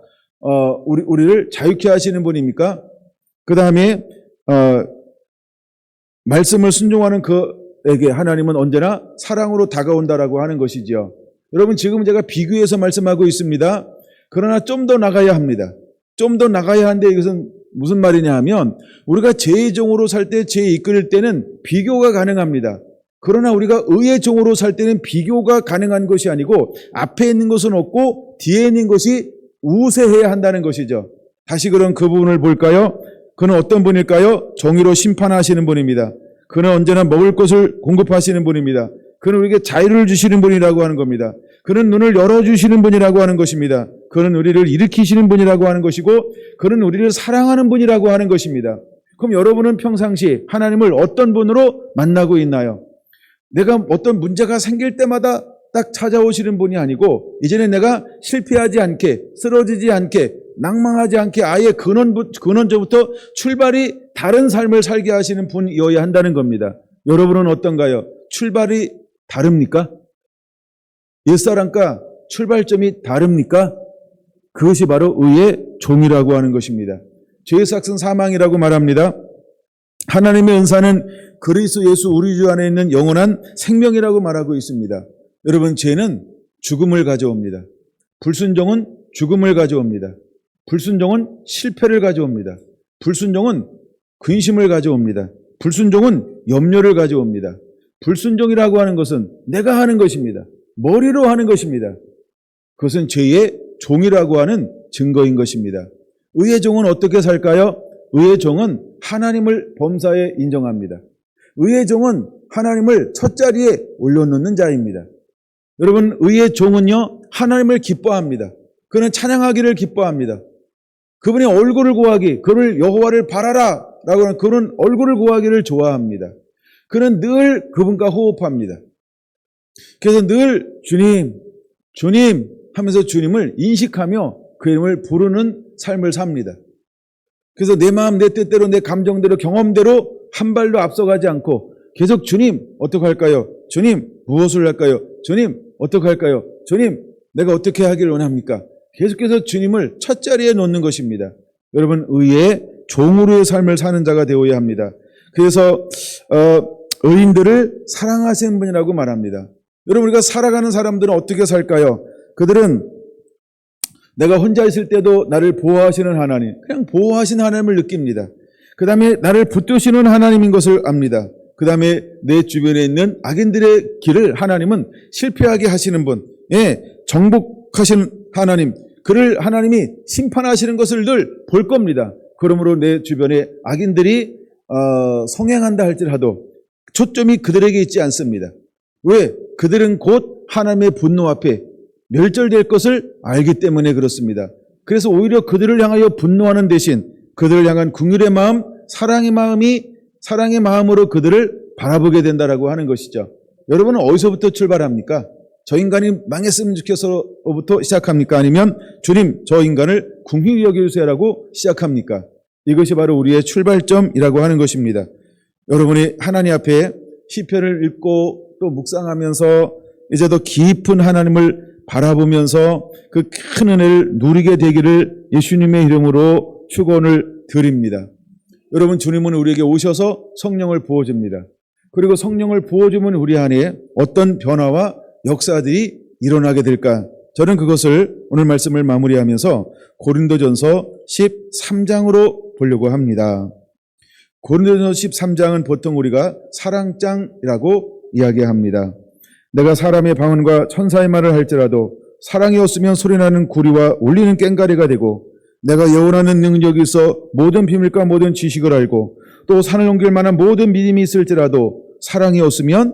우리를 자유케 하시는 분입니까? 그 다음에 말씀을 순종하는 그에게 하나님은 언제나 사랑으로 다가온다라고 하는 것이지요. 여러분, 지금 제가 비교해서 말씀하고 있습니다. 그러나 좀 더 나가야 합니다. 좀 더 나가야 하는데 이것은 무슨 말이냐 하면 우리가 죄의 종으로 살 때, 죄에 이끌릴 때는 비교가 가능합니다. 그러나 우리가 의의 종으로 살 때는 비교가 가능한 것이 아니고 앞에 있는 것은 없고 뒤에 있는 것이 우세해야 한다는 것이죠. 다시 그럼 그 부분을 볼까요? 그는 어떤 분일까요? 정의로 심판하시는 분입니다. 그는 언제나 먹을 것을 공급하시는 분입니다. 그는 우리에게 자유를 주시는 분이라고 하는 겁니다. 그는 눈을 열어주시는 분이라고 하는 것입니다. 그는 우리를 일으키시는 분이라고 하는 것이고 그는 우리를 사랑하는 분이라고 하는 것입니다. 그럼 여러분은 평상시 하나님을 어떤 분으로 만나고 있나요? 내가 어떤 문제가 생길 때마다 딱 찾아오시는 분이 아니고 이제는 내가 실패하지 않게, 쓰러지지 않게, 낭망하지 않게 아예 근원저부터 출발이 다른 삶을 살게 하시는 분이어야 한다는 겁니다. 여러분은 어떤가요? 출발이 다릅니까? 옛사람과 출발점이 다릅니까? 그것이 바로 의의 종이라고 하는 것입니다. 죄의 삭은 사망이라고 말합니다. 하나님의 은사는 그리스도 예수 우리 주 안에 있는 영원한 생명이라고 말하고 있습니다. 여러분, 죄는 죽음을 가져옵니다. 불순종은 죽음을 가져옵니다. 불순종은 실패를 가져옵니다. 불순종은 근심을 가져옵니다. 불순종은 염려를 가져옵니다. 불순종이라고 하는 것은 내가 하는 것입니다. 머리로 하는 것입니다. 그것은 죄의 종이라고 하는 증거인 것입니다. 의의 종은 어떻게 살까요? 의의 종은 하나님을 범사에 인정합니다. 의의 종은 하나님을 첫 자리에 올려놓는 자입니다. 여러분, 의의 종은요, 하나님을 기뻐합니다. 그는 찬양하기를 기뻐합니다. 그분의 얼굴을 구하기, 그를 여호와를 바라라 라고 하는 그런 얼굴을 구하기를 좋아합니다. 그는 늘 그분과 호흡합니다. 그래서 늘 주님, 주님 하면서 주님을 인식하며 그 이름을 부르는 삶을 삽니다. 그래서 내 마음, 내 뜻대로, 내 감정대로, 경험대로 한 발도 앞서가지 않고 계속 주님, 어떻게 할까요? 주님, 무엇을 할까요? 주님, 어떻게 할까요? 주님, 내가 어떻게 하기를 원합니까? 계속해서 주님을 첫 자리에 놓는 것입니다. 여러분, 의의 종으로의 삶을 사는 자가 되어야 합니다. 그래서 의인들을 사랑하시는 분이라고 말합니다. 여러분, 우리가 살아가는 사람들은 어떻게 살까요? 그들은 내가 혼자 있을 때도 나를 보호하시는 하나님, 그냥 보호하시는 하나님을 느낍니다. 그 다음에 나를 붙드시는 하나님인 것을 압니다. 그 다음에 내 주변에 있는 악인들의 길을 하나님은 실패하게 하시는 분, 정복하시는 하나님, 그를 하나님이 심판하시는 것을 늘 볼 겁니다. 그러므로 내 주변에 악인들이 성행한다 할지라도 초점이 그들에게 있지 않습니다. 왜? 그들은 곧 하나님의 분노 앞에 멸절될 것을 알기 때문에 그렇습니다. 그래서 오히려 그들을 향하여 분노하는 대신 그들을 향한 긍휼의 마음, 사랑의 마음으로 그들을 바라보게 된다라고 하는 것이죠. 여러분은 어디서부터 출발합니까? 저 인간이 망했으면 좋겠어부터 시작합니까? 아니면 주님, 저 인간을 긍휼히 여겨주세요라고 시작합니까? 이것이 바로 우리의 출발점이라고 하는 것입니다. 여러분이 하나님 앞에 시편을 읽고 또 묵상하면서 이제 더 깊은 하나님을 바라보면서 그 큰 은혜를 누리게 되기를 예수님의 이름으로 축원을 드립니다. 여러분, 주님은 우리에게 오셔서 성령을 부어줍니다. 그리고 성령을 부어주면 우리 안에 어떤 변화와 역사들이 일어나게 될까? 저는 그것을 오늘 말씀을 마무리하면서 고린도전서 13장으로 보려고 합니다. 고린도전서 13장은 보통 우리가 사랑장이라고 이야기합니다. 내가 사람의 방언과 천사의 말을 할지라도 사랑이 없으면 소리나는 구리와 울리는 꽹과리가 되고 내가 예언하는 능력이 있어 모든 비밀과 모든 지식을 알고 또 산을 옮길 만한 모든 믿음이 있을지라도 사랑이 없으면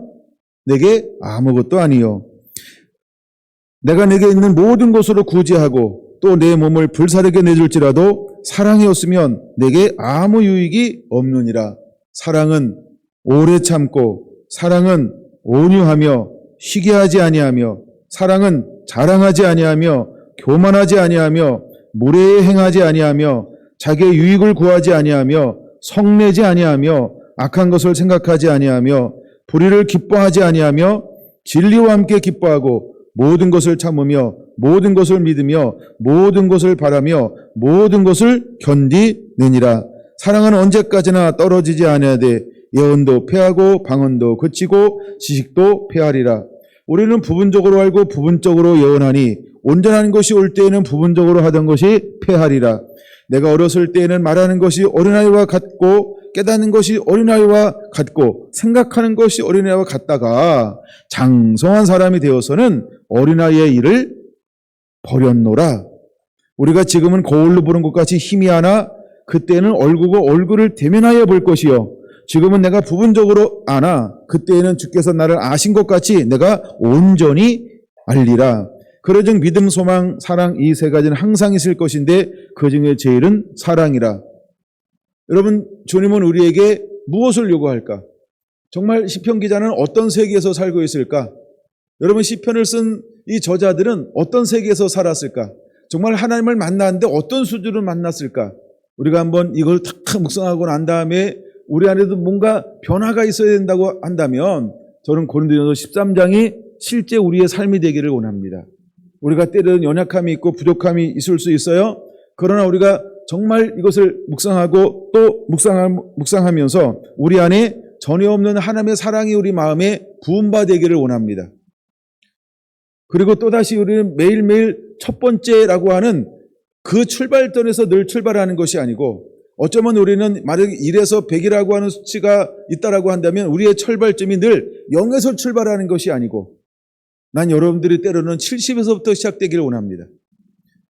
내게 아무것도 아니요. 내가 내게 있는 모든 것으로 구제하고 또 내 몸을 불사르게 내줄지라도 사랑이 없으면 내게 아무 유익이 없느니라. 사랑은 오래 참고 사랑은 온유하며 쉬게 하지 아니하며 사랑은 자랑하지 아니하며 교만하지 아니하며 무례에 행하지 아니하며 자기의 유익을 구하지 아니하며 성내지 아니하며 악한 것을 생각하지 아니하며 불의를 기뻐하지 아니하며 진리와 함께 기뻐하고 모든 것을 참으며 모든 것을 믿으며 모든 것을 바라며 모든 것을 견디느니라. 사랑은 언제까지나 떨어지지 아니하되 예언도 패하고 방언도 그치고 지식도 패하리라. 우리는 부분적으로 알고 부분적으로 예언하니 온전한 것이 올 때에는 부분적으로 하던 것이 패하리라. 내가 어렸을 때에는 말하는 것이 어린아이와 같고 깨닫는 것이 어린아이와 같고 생각하는 것이 어린아이와 같다가 장성한 사람이 되어서는 어린아이의 일을 버렸노라. 우리가 지금은 거울로 보는 것 같이 희미하나 그때는 얼굴을 대면하여 볼 것이요. 지금은 내가 부분적으로 아나 그때에는 주께서 나를 아신 것 같이 내가 온전히 알리라. 그러즉 믿음, 소망, 사랑 이 세 가지는 항상 있을 것인데 그 중에 제일은 사랑이라. 여러분, 주님은 우리에게 무엇을 요구할까? 정말 시편 기자는 어떤 세계에서 살고 있을까? 여러분, 시편을 쓴 이 저자들은 어떤 세계에서 살았을까? 정말 하나님을 만났는데 어떤 수준을 만났을까? 우리가 한번 이걸 탁 묵상하고 난 다음에 우리 안에도 뭔가 변화가 있어야 된다고 한다면 저는 고린도전서 13장이 실제 우리의 삶이 되기를 원합니다. 우리가 때로는 연약함이 있고 부족함이 있을 수 있어요. 그러나 우리가 정말 이것을 묵상하고 또 묵상하면서 우리 안에 전혀 없는 하나님의 사랑이 우리 마음에 부음받되기를 원합니다. 그리고 또다시 우리는 매일매일 첫 번째라고 하는 그 출발점에서 늘 출발하는 것이 아니고 어쩌면 우리는 만약 1에서 100이라고 하는 수치가 있다라고 한다면 우리의 출발점이 늘 0에서 출발하는 것이 아니고 난 여러분들이 때로는 70에서부터 시작되기를 원합니다.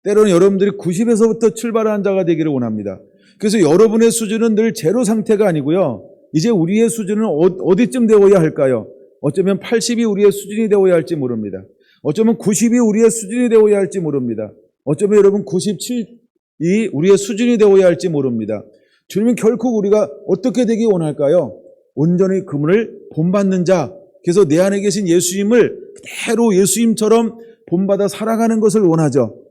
때로는 여러분들이 90에서부터 출발한 자가 되기를 원합니다. 그래서 여러분의 수준은 늘 제로 상태가 아니고요. 이제 우리의 수준은 어디쯤 되어야 할까요? 어쩌면 80이 우리의 수준이 되어야 할지 모릅니다. 어쩌면 90이 우리의 수준이 되어야 할지 모릅니다. 어쩌면 여러분 97이 우리의 수준이 되어야 할지 모릅니다. 주님은 결코 우리가 어떻게 되기 원할까요? 온전히 그분을 본받는 자, 그래서 내 안에 계신 예수님을 그대로 예수님처럼 본받아 살아가는 것을 원하죠.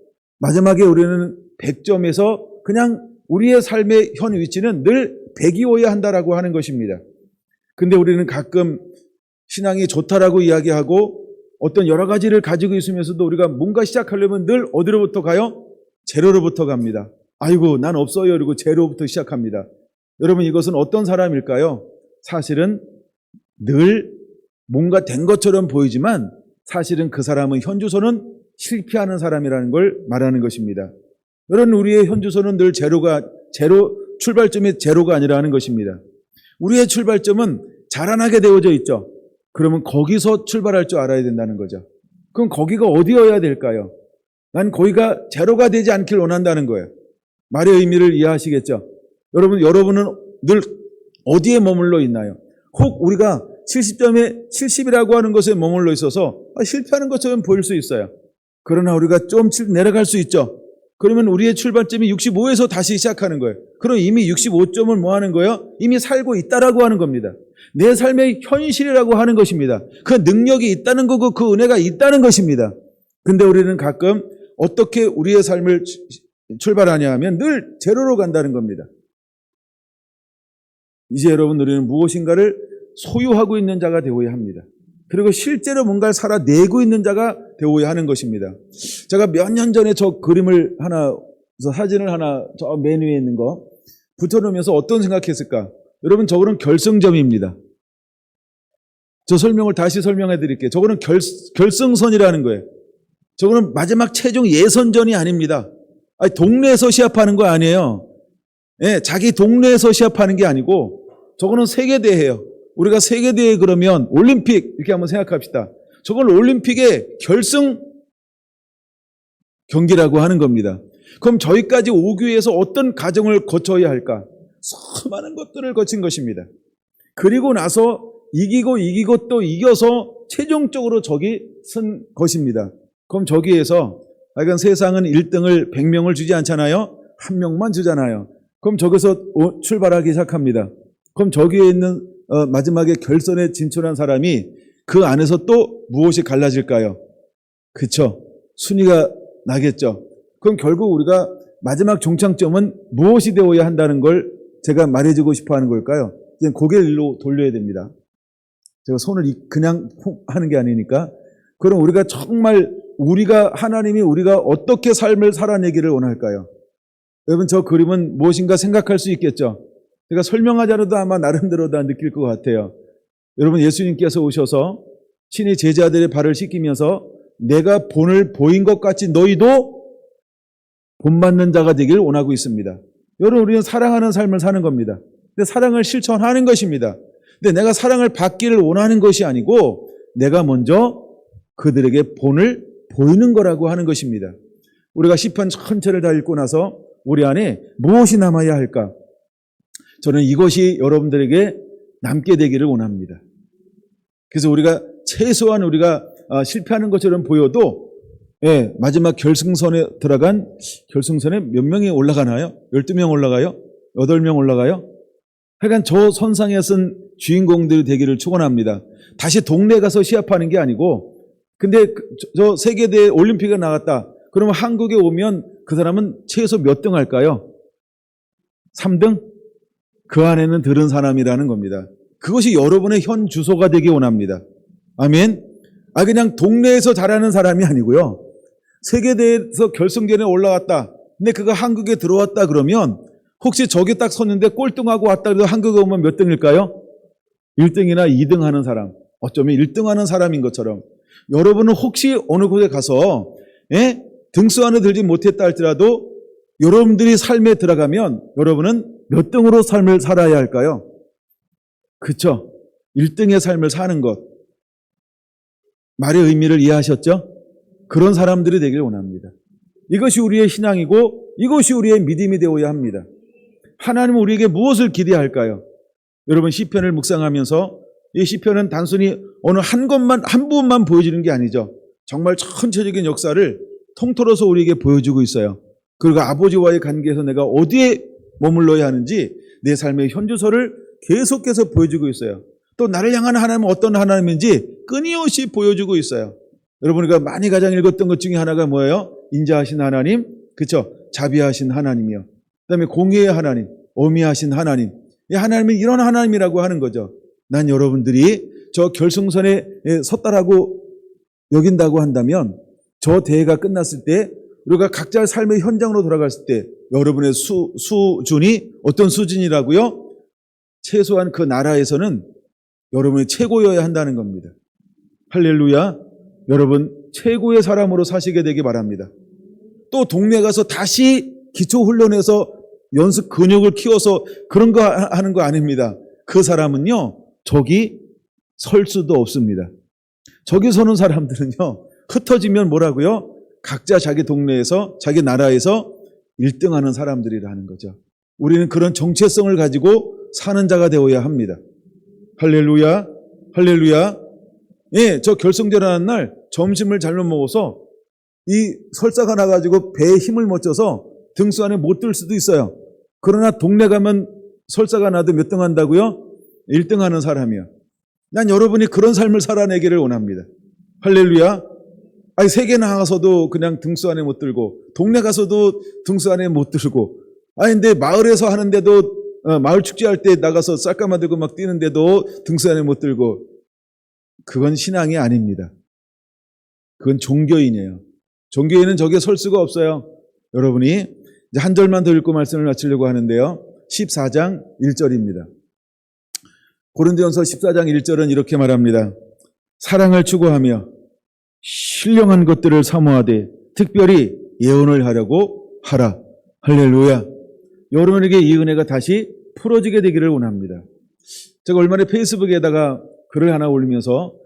마지막에 우리는 100점에서 그냥 우리의 삶의 현 위치는 늘 100이어야 한다라고 하는 것입니다. 근데 우리는 가끔 신앙이 좋다라고 이야기하고 어떤 여러 가지를 가지고 있으면서도 우리가 뭔가 시작하려면 늘 어디로부터 가요? 제로로부터 갑니다. 아이고 난 없어요. 그리고 제로부터 시작합니다. 여러분 이것은 어떤 사람일까요? 사실은 늘 뭔가 된 것처럼 보이지만 사실은 그 사람은 현주소는 실패하는 사람이라는 걸 말하는 것입니다. 여러분 우리의 현주소는 늘 출발점이 제로가 아니라 하는 것입니다. 우리의 출발점은 자라나게 되어져 있죠. 그러면 거기서 출발할 줄 알아야 된다는 거죠. 그럼 거기가 어디여야 될까요? 난 거기가 제로가 되지 않길 원한다는 거예요. 말의 의미를 이해하시겠죠? 여러분은 늘 어디에 머물러 있나요? 혹 우리가 70점에 70이라고 하는 것에 머물러 있어서 실패하는 것처럼 보일 수 있어요. 그러나 우리가 좀 내려갈 수 있죠. 그러면 우리의 출발점이 65에서 다시 시작하는 거예요. 그럼 이미 65점을 뭐 하는 거예요? 이미 살고 있다라고 하는 겁니다. 내 삶의 현실이라고 하는 것입니다. 그 능력이 있다는 거고 그 은혜가 있다는 것입니다. 근데 우리는 가끔 어떻게 우리의 삶을 출발하냐 하면 늘 제로로 간다는 겁니다. 이제 여러분 우리는 무엇인가를 소유하고 있는 자가 되어야 합니다. 그리고 실제로 뭔가를 살아내고 있는 자가 되어야 하는 것입니다. 제가 몇 년 전에 저 그림을 사진을 하나 저 맨 위에 있는 거 붙여놓으면서 어떤 생각했을까? 여러분 저거는 결승점입니다. 저 설명을 다시 설명해 드릴게요. 저거는 결승선이라는 거예요. 저거는 마지막 최종 예선전이 아닙니다. 아니, 동네에서 시합하는 거 아니에요. 예, 자기 동네에서 시합하는 게 아니고 저거는 세계대회예요. 우리가 세계대회 그러면 올림픽 이렇게 한번 생각합시다. 저걸 올림픽의 결승 경기라고 하는 겁니다. 그럼 저희까지 오기 위해서 어떤 과정을 거쳐야 할까? 수많은 것들을 거친 것입니다. 그리고 나서 이기고 또 이겨서 최종적으로 저기 선 것입니다. 그럼 저기에서 하여간 세상은 1등을 100명을 주지 않잖아요. 한 명만 주잖아요. 그럼 저기서 출발하기 시작합니다. 그럼 저기에 있는 마지막에 결선에 진출한 사람이 그 안에서 또 무엇이 갈라질까요? 그렇죠. 순위가 나겠죠. 그럼 결국 우리가 마지막 종착점은 무엇이 되어야 한다는 걸 제가 말해주고 싶어 하는 걸까요? 이제 고개를 일로 돌려야 됩니다. 제가 손을 그냥 하는 게 아니니까. 그럼 우리가 정말 하나님이 우리가 어떻게 삶을 살아내기를 원할까요? 여러분 저 그림은 무엇인가 생각할 수 있겠죠? 제가 설명하지 않아도 아마 나름대로 다 느낄 것 같아요. 여러분 예수님께서 오셔서 친히 제자들의 발을 씻기면서 내가 본을 보인 것 같이 너희도 본받는 자가 되길 원하고 있습니다. 여러분 우리는 사랑하는 삶을 사는 겁니다. 근데 사랑을 실천하는 것입니다. 근데 내가 사랑을 받기를 원하는 것이 아니고 내가 먼저 그들에게 본을 보이는 거라고 하는 것입니다. 우리가 시편 전체를 다 읽고 나서 우리 안에 무엇이 남아야 할까? 저는 이것이 여러분들에게 남게 되기를 원합니다. 그래서 최소한 우리가 실패하는 것처럼 보여도 마지막 결승선에 몇 명이 올라가나요? 12명 올라가요? 8명 올라가요? 하여간 저 선상에 쓴 주인공들이 되기를 축원합니다. 다시 동네 가서 시합하는 게 아니고 근데 저 세계대회 올림픽에 나갔다. 그러면 한국에 오면 그 사람은 최소 몇 등 할까요? 3등? 그 안에는 들은 사람이라는 겁니다. 그것이 여러분의 현 주소가 되기 원합니다. 아멘. 그냥 동네에서 잘하는 사람이 아니고요. 세계대회에서 결승전에 올라왔다. 근데 그가 한국에 들어왔다 그러면 혹시 저기 딱 섰는데 꼴등하고 왔다 그래도 한국에 오면 몇 등일까요? 1등이나 2등 하는 사람. 어쩌면 1등 하는 사람인 것처럼 여러분은 혹시 어느 곳에 가서 등수 안에 들지 못했다 할지라도 여러분들이 삶에 들어가면 여러분은 몇 등으로 삶을 살아야 할까요? 그렇죠. 1등의 삶을 사는 것. 말의 의미를 이해하셨죠? 그런 사람들이 되길 원합니다. 이것이 우리의 신앙이고 이것이 우리의 믿음이 되어야 합니다. 하나님은 우리에게 무엇을 기대할까요? 여러분, 시편을 묵상하면서 이 시편은 단순히 어느 한 부분만 보여주는 게 아니죠. 정말 전체적인 역사를 통틀어서 우리에게 보여주고 있어요. 그리고 아버지와의 관계에서 내가 어디에 머물러야 하는지 내 삶의 현주소를 계속해서 보여주고 있어요. 또 나를 향한 하나님은 어떤 하나님인지 끊임없이 보여주고 있어요. 여러분, 우리가 많이 가장 읽었던 것 중에 하나가 뭐예요? 인자하신 하나님, 그렇죠? 자비하신 하나님이요. 그다음에 공의의 하나님, 어미하신 하나님. 이 하나님은 이런 하나님이라고 하는 거죠. 난 여러분들이 저 결승선에 섰다라고 여긴다고 한다면 저 대회가 끝났을 때 우리가 각자의 삶의 현장으로 돌아갔을 때 여러분의 수준이 어떤 수준이라고요? 최소한 그 나라에서는 여러분이 최고여야 한다는 겁니다. 할렐루야. 여러분, 최고의 사람으로 사시게 되기 바랍니다. 또 동네 가서 다시 기초 훈련해서 연습 근육을 키워서 그런 거 하는 거 아닙니다. 그 사람은요, 저기 설 수도 없습니다. 저기 서는 사람들은요, 흩어지면 뭐라고요? 각자 자기 동네에서, 자기 나라에서 1등하는 사람들이라는 거죠. 우리는 그런 정체성을 가지고 사는 자가 되어야 합니다. 할렐루야, 할렐루야. 예, 저 결승전하는 날 점심을 잘못 먹어서 이 설사가 나가지고 배에 힘을 못 줘서 등수 안에 못 들 수도 있어요. 그러나 동네 가면 설사가 나도 몇 등 한다고요? 1등 하는 사람이요. 난 여러분이 그런 삶을 살아내기를 원합니다. 할렐루야. 아니, 세계 나가서도 그냥 등수 안에 못 들고, 동네 가서도 등수 안에 못 들고, 아니, 근데 마을에서 하는데도, 마을 축제할 때 나가서 쌀가마 들고 막 뛰는데도 등수 안에 못 들고, 그건 신앙이 아닙니다. 그건 종교인이에요. 종교인은 저기에 설 수가 없어요. 여러분이 이제 한 절만 더 읽고 말씀을 마치려고 하는데요. 14장 1절입니다. 고린도전서 14장 1절은 이렇게 말합니다. 사랑을 추구하며 신령한 것들을 사모하되 특별히 예언을 하려고 하라. 할렐루야. 여러분에게 이 은혜가 다시 풀어지게 되기를 원합니다. 제가 얼마 전에 페이스북에다가 글을 하나 올리면서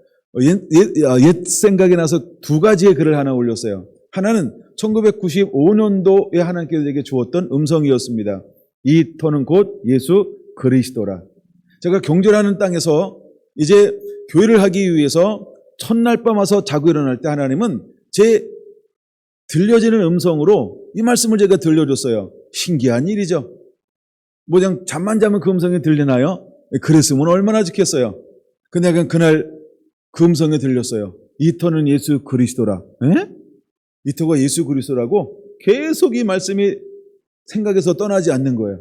옛 생각이 나서 두 가지의 글을 하나 올렸어요. 하나는 1995년도에 하나님께서 제게 주었던 음성이었습니다. 이 터는 곧 예수 그리스도라. 제가 경전하는 땅에서 이제 교회를 하기 위해서 첫날 밤 와서 자고 일어날 때 하나님은 제 들려지는 음성으로 이 말씀을 제가 들려줬어요. 신기한 일이죠. 뭐 그냥 잠만 자면 그 음성이 들리나요? 그랬으면 얼마나 좋겠어요. 근데 그날 그 음성이 들렸어요. 이 터는 예수 그리스도라. 에? 이 터가 예수 그리스도라고 계속 이 말씀이 생각에서 떠나지 않는 거예요.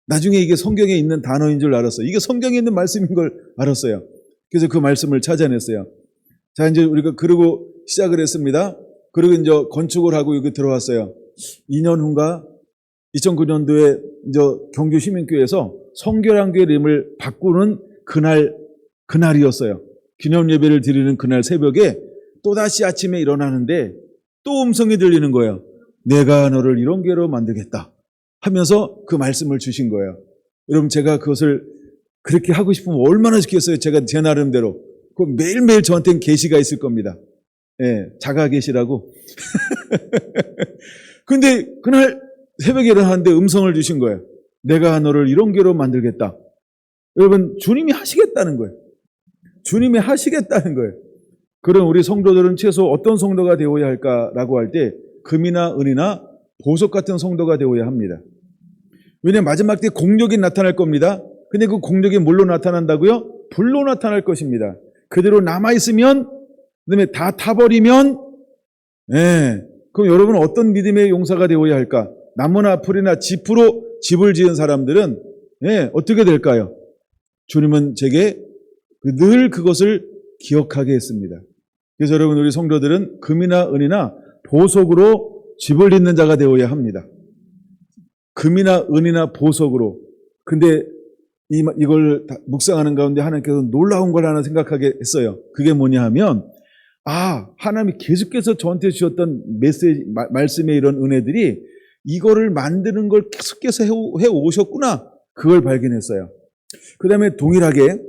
나중에 이게 성경에 있는 단어인 줄 알았어요. 이게 성경에 있는 말씀인 걸 알았어요. 그래서 그 말씀을 찾아냈어요. 자, 이제 우리가 그러고 시작을 했습니다. 그리고 이제 건축을 하고 여기 들어왔어요. 2년 후인가 2009년도에 이제 경주 시민교회에서 성결한교회 이름을 바꾸는 그날이었어요. 기념 예배를 드리는 그날 새벽에 또다시 아침에 일어나는데 또 음성이 들리는 거예요. 내가 너를 이런 교회로 만들겠다 하면서 그 말씀을 주신 거예요. 여러분, 제가 그것을 그렇게 하고 싶으면 얼마나 좋겠어요. 제가 제 나름대로. 그 매일매일 저한테는 계시가 있을 겁니다. 예, 자가 계시라고. 근데 그날 새벽에 일어났는데 음성을 주신 거예요. 내가 너를 이런 교회로 만들겠다. 여러분, 주님이 하시겠다는 거예요. 주님이 하시겠다는 거예요. 그럼 우리 성도들은 최소 어떤 성도가 되어야 할까라고 할 때 금이나 은이나 보석 같은 성도가 되어야 합니다. 왜냐하면 마지막 때 공력이 나타날 겁니다. 근데 그 공력이 뭘로 나타난다고요? 불로 나타날 것입니다. 그대로 남아있으면, 그다음에 다 타버리면, 그럼 여러분은 어떤 믿음의 용사가 되어야 할까? 나무나 풀이나 짚으로 집을 지은 사람들은 어떻게 될까요? 주님은 제게 늘 그것을 기억하게 했습니다. 그래서 여러분, 우리 성도들은 금이나 은이나 보석으로 집을 짓는 자가 되어야 합니다. 금이나 은이나 보석으로. 근데 이걸 묵상하는 가운데 하나님께서 놀라운 걸 하나 생각하게 했어요. 그게 뭐냐 하면, 하나님이 계속해서 저한테 주셨던 말씀의 이런 은혜들이 이거를 만드는 걸 계속해서 해 오셨구나. 그걸 발견했어요. 그 다음에 동일하게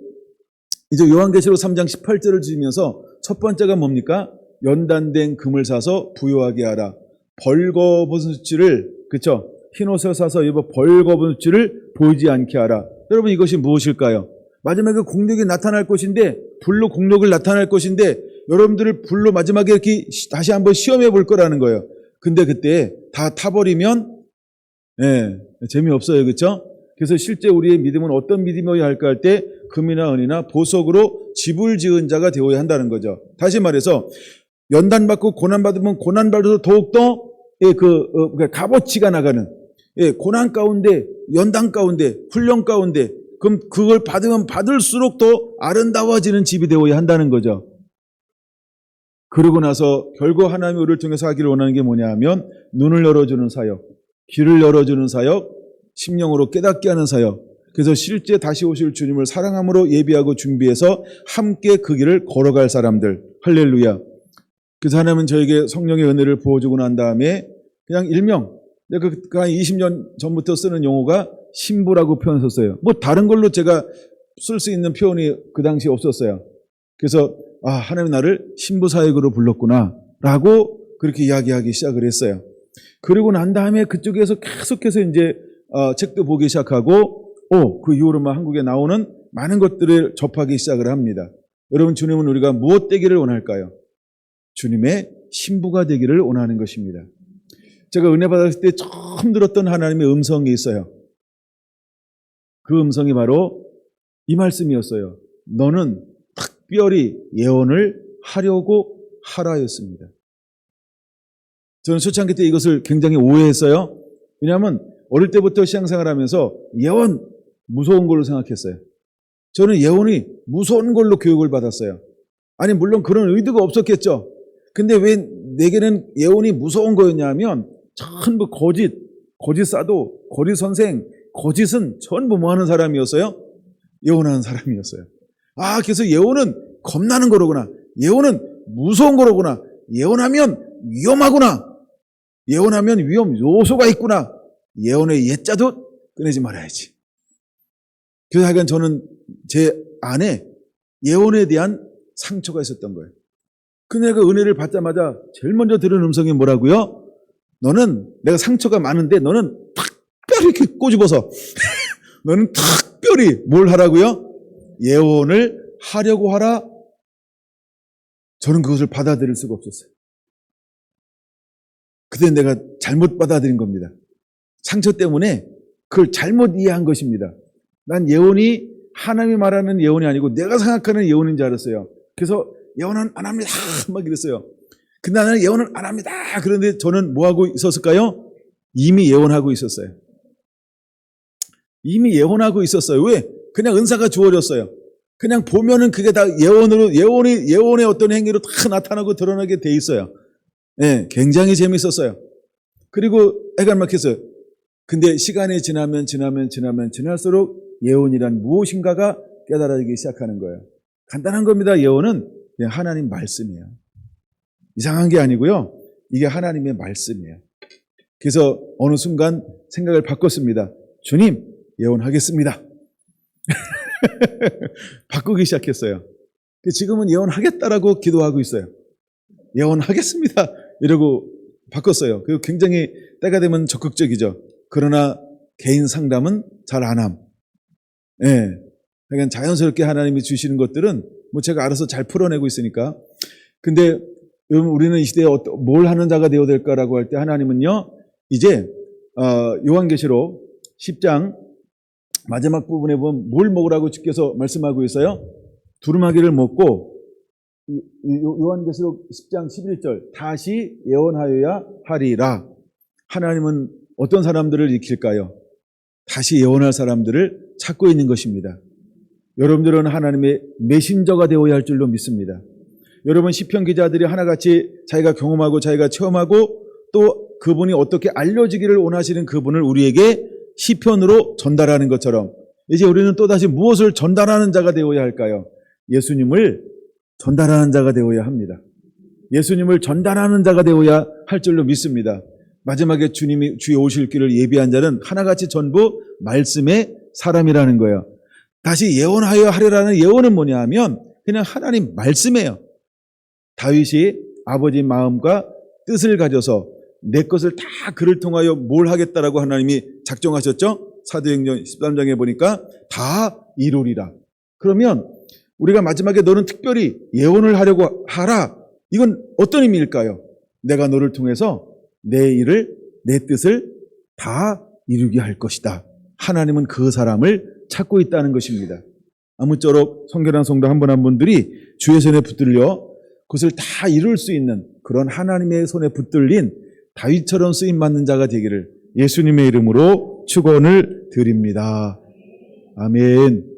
이제 요한계시록 3장 18절을 주면서 첫 번째가 뭡니까? 연단된 금을 사서 부요하게 하라. 벌거벗은 수치를, 그쵸? 흰 옷을 사서 입어 벌거벗은 수치를 보이지 않게 하라. 여러분, 이것이 무엇일까요? 마지막에 공력이 나타날 것인데, 불로 공력을 나타날 것인데, 여러분들을 불로 마지막에 이렇게 다시 한번 시험해 볼 거라는 거예요. 근데 그때 다 타버리면, 재미없어요. 그쵸? 그래서 실제 우리의 믿음은 어떤 믿음이어야 할까 할 때, 금이나 은이나 보석으로 집을 지은 자가 되어야 한다는 거죠. 다시 말해서, 연단받고 고난받으면 고난받아서 더욱더 값어치가 나가는, 고난 가운데, 연단 가운데, 훈련 가운데, 그럼 그걸 받으면 받을수록 더 아름다워지는 집이 되어야 한다는 거죠. 그러고 나서 결국 하나님이 우리를 통해서 하기를 원하는 게 뭐냐 하면, 눈을 열어주는 사역, 귀를 열어주는 사역, 심령으로 깨닫게 하는 사역. 그래서 실제 다시 오실 주님을 사랑함으로 예비하고 준비해서 함께 그 길을 걸어갈 사람들. 할렐루야. 그래서 하나님은 저에게 성령의 은혜를 부어주고 난 다음에 그냥 일명, 내가 한 20년 전부터 쓰는 용어가 신부라고 표현했었어요. 뭐 다른 걸로 제가 쓸 수 있는 표현이 그 당시에 없었어요. 그래서 하나님 나를 신부 사역으로 불렀구나 라고 그렇게 이야기하기 시작을 했어요. 그리고 난 다음에 그쪽에서 계속해서 이제 책도 보기 시작하고 그 이후로만 한국에 나오는 많은 것들을 접하기 시작을 합니다. 여러분, 주님은 우리가 무엇 되기를 원할까요? 주님의 신부가 되기를 원하는 것입니다. 제가 은혜 받았을 때 처음 들었던 하나님의 음성이 있어요. 그 음성이 바로 이 말씀이었어요. 너는 특별히 예언을 하려고 하라였습니다. 저는 초창기 때 이것을 굉장히 오해했어요. 왜냐하면 어릴 때부터 신앙생활 하면서 예언 무서운 걸로 생각했어요. 저는 예언이 무서운 걸로 교육을 받았어요. 아니 물론 그런 의도가 없었겠죠. 근데 왜 내게는 예언이 무서운 거였냐면 전부 거짓 사도, 거짓 선생, 거짓은 전부 뭐 하는 사람이었어요? 예언하는 사람이었어요. 그래서 예언은 겁나는 거로구나. 예언은 무서운 거로구나. 예언하면 위험하구나. 예언하면 위험 요소가 있구나. 예언의 예자도 꺼내지 말아야지. 그래서 하여간 저는 제 안에 예언에 대한 상처가 있었던 거예요. 근데 내가 은혜를 받자마자 제일 먼저 들은 음성이 뭐라고요? 너는 내가 상처가 많은데 너는 특별히 이렇게 꼬집어서 너는 특별히 뭘 하라고요? 예언을 하려고 하라. 저는 그것을 받아들일 수가 없었어요. 그때 내가 잘못 받아들인 겁니다. 상처 때문에 그걸 잘못 이해한 것입니다. 난 예언이 하나님이 말하는 예언이 아니고 내가 생각하는 예언인 줄 알았어요. 그래서 예언은 안 합니다 막 이랬어요. 근데 나는 예언은 안 합니다. 그런데 저는 뭐 하고 있었을까요? 이미 예언하고 있었어요. 이미 예언하고 있었어요. 왜? 그냥 은사가 주어졌어요. 그냥 보면은 그게 다 예언의 어떤 행위로 다 나타나고 드러나게 돼 있어요. 굉장히 재밌었어요. 그리고 애가 막혔어요. 근데 시간이 지나면 지날수록 예언이란 무엇인가가 깨달아지기 시작하는 거예요. 간단한 겁니다. 예언은 그냥 하나님 말씀이에요. 이상한 게 아니고요. 이게 하나님의 말씀이에요. 그래서 어느 순간 생각을 바꿨습니다. 주님, 예언하겠습니다. 바꾸기 시작했어요. 지금은 예언하겠다라고 기도하고 있어요. 예언하겠습니다. 이러고 바꿨어요. 그리고 굉장히 때가 되면 적극적이죠. 그러나 개인 상담은 잘 안 함. 그러니까 자연스럽게 하나님이 주시는 것들은 뭐 제가 알아서 잘 풀어내고 있으니까. 근데 여러분, 우리는 이 시대에 뭘 하는 자가 되어야 될까라고 할 때 하나님은요, 이제 요한계시록 10장 마지막 부분에 보면 뭘 먹으라고 주께서 말씀하고 있어요? 두루마기를 먹고, 요한계시록 10장 11절 다시 예언하여야 하리라. 하나님은 어떤 사람들을 일으킬까요? 다시 예언할 사람들을 찾고 있는 것입니다. 여러분들은 하나님의 메신저가 되어야 할 줄로 믿습니다. 여러분, 시편 기자들이 하나같이 자기가 경험하고 자기가 체험하고 또 그분이 어떻게 알려지기를 원하시는 그분을 우리에게 시편으로 전달하는 것처럼 이제 우리는 또다시 무엇을 전달하는 자가 되어야 할까요? 예수님을 전달하는 자가 되어야 합니다. 예수님을 전달하는 자가 되어야 할 줄로 믿습니다. 마지막에 주님이 주의 오실 길을 예비한 자는 하나같이 전부 말씀의 사람이라는 거예요. 다시 예언하여 하리라는 예언은 뭐냐 하면 그냥 하나님 말씀이에요. 다윗이 아버지 마음과 뜻을 가져서 내 것을 다 그를 통하여 뭘 하겠다라고 하나님이 작정하셨죠? 사도행전 13장에 보니까 다 이루리라. 그러면 우리가 마지막에 너는 특별히 예언을 하려고 하라. 이건 어떤 의미일까요? 내가 너를 통해서 내 일을, 내 뜻을 다 이루게 할 것이다. 하나님은 그 사람을 찾고 있다는 것입니다. 아무쪼록 성결한 성도 한 분 한 분들이 주의 손에 붙들려 그것을 다 이룰 수 있는 그런 하나님의 손에 붙들린 다윗처럼 쓰임받는 자가 되기를 예수님의 이름으로 축원을 드립니다. 아멘.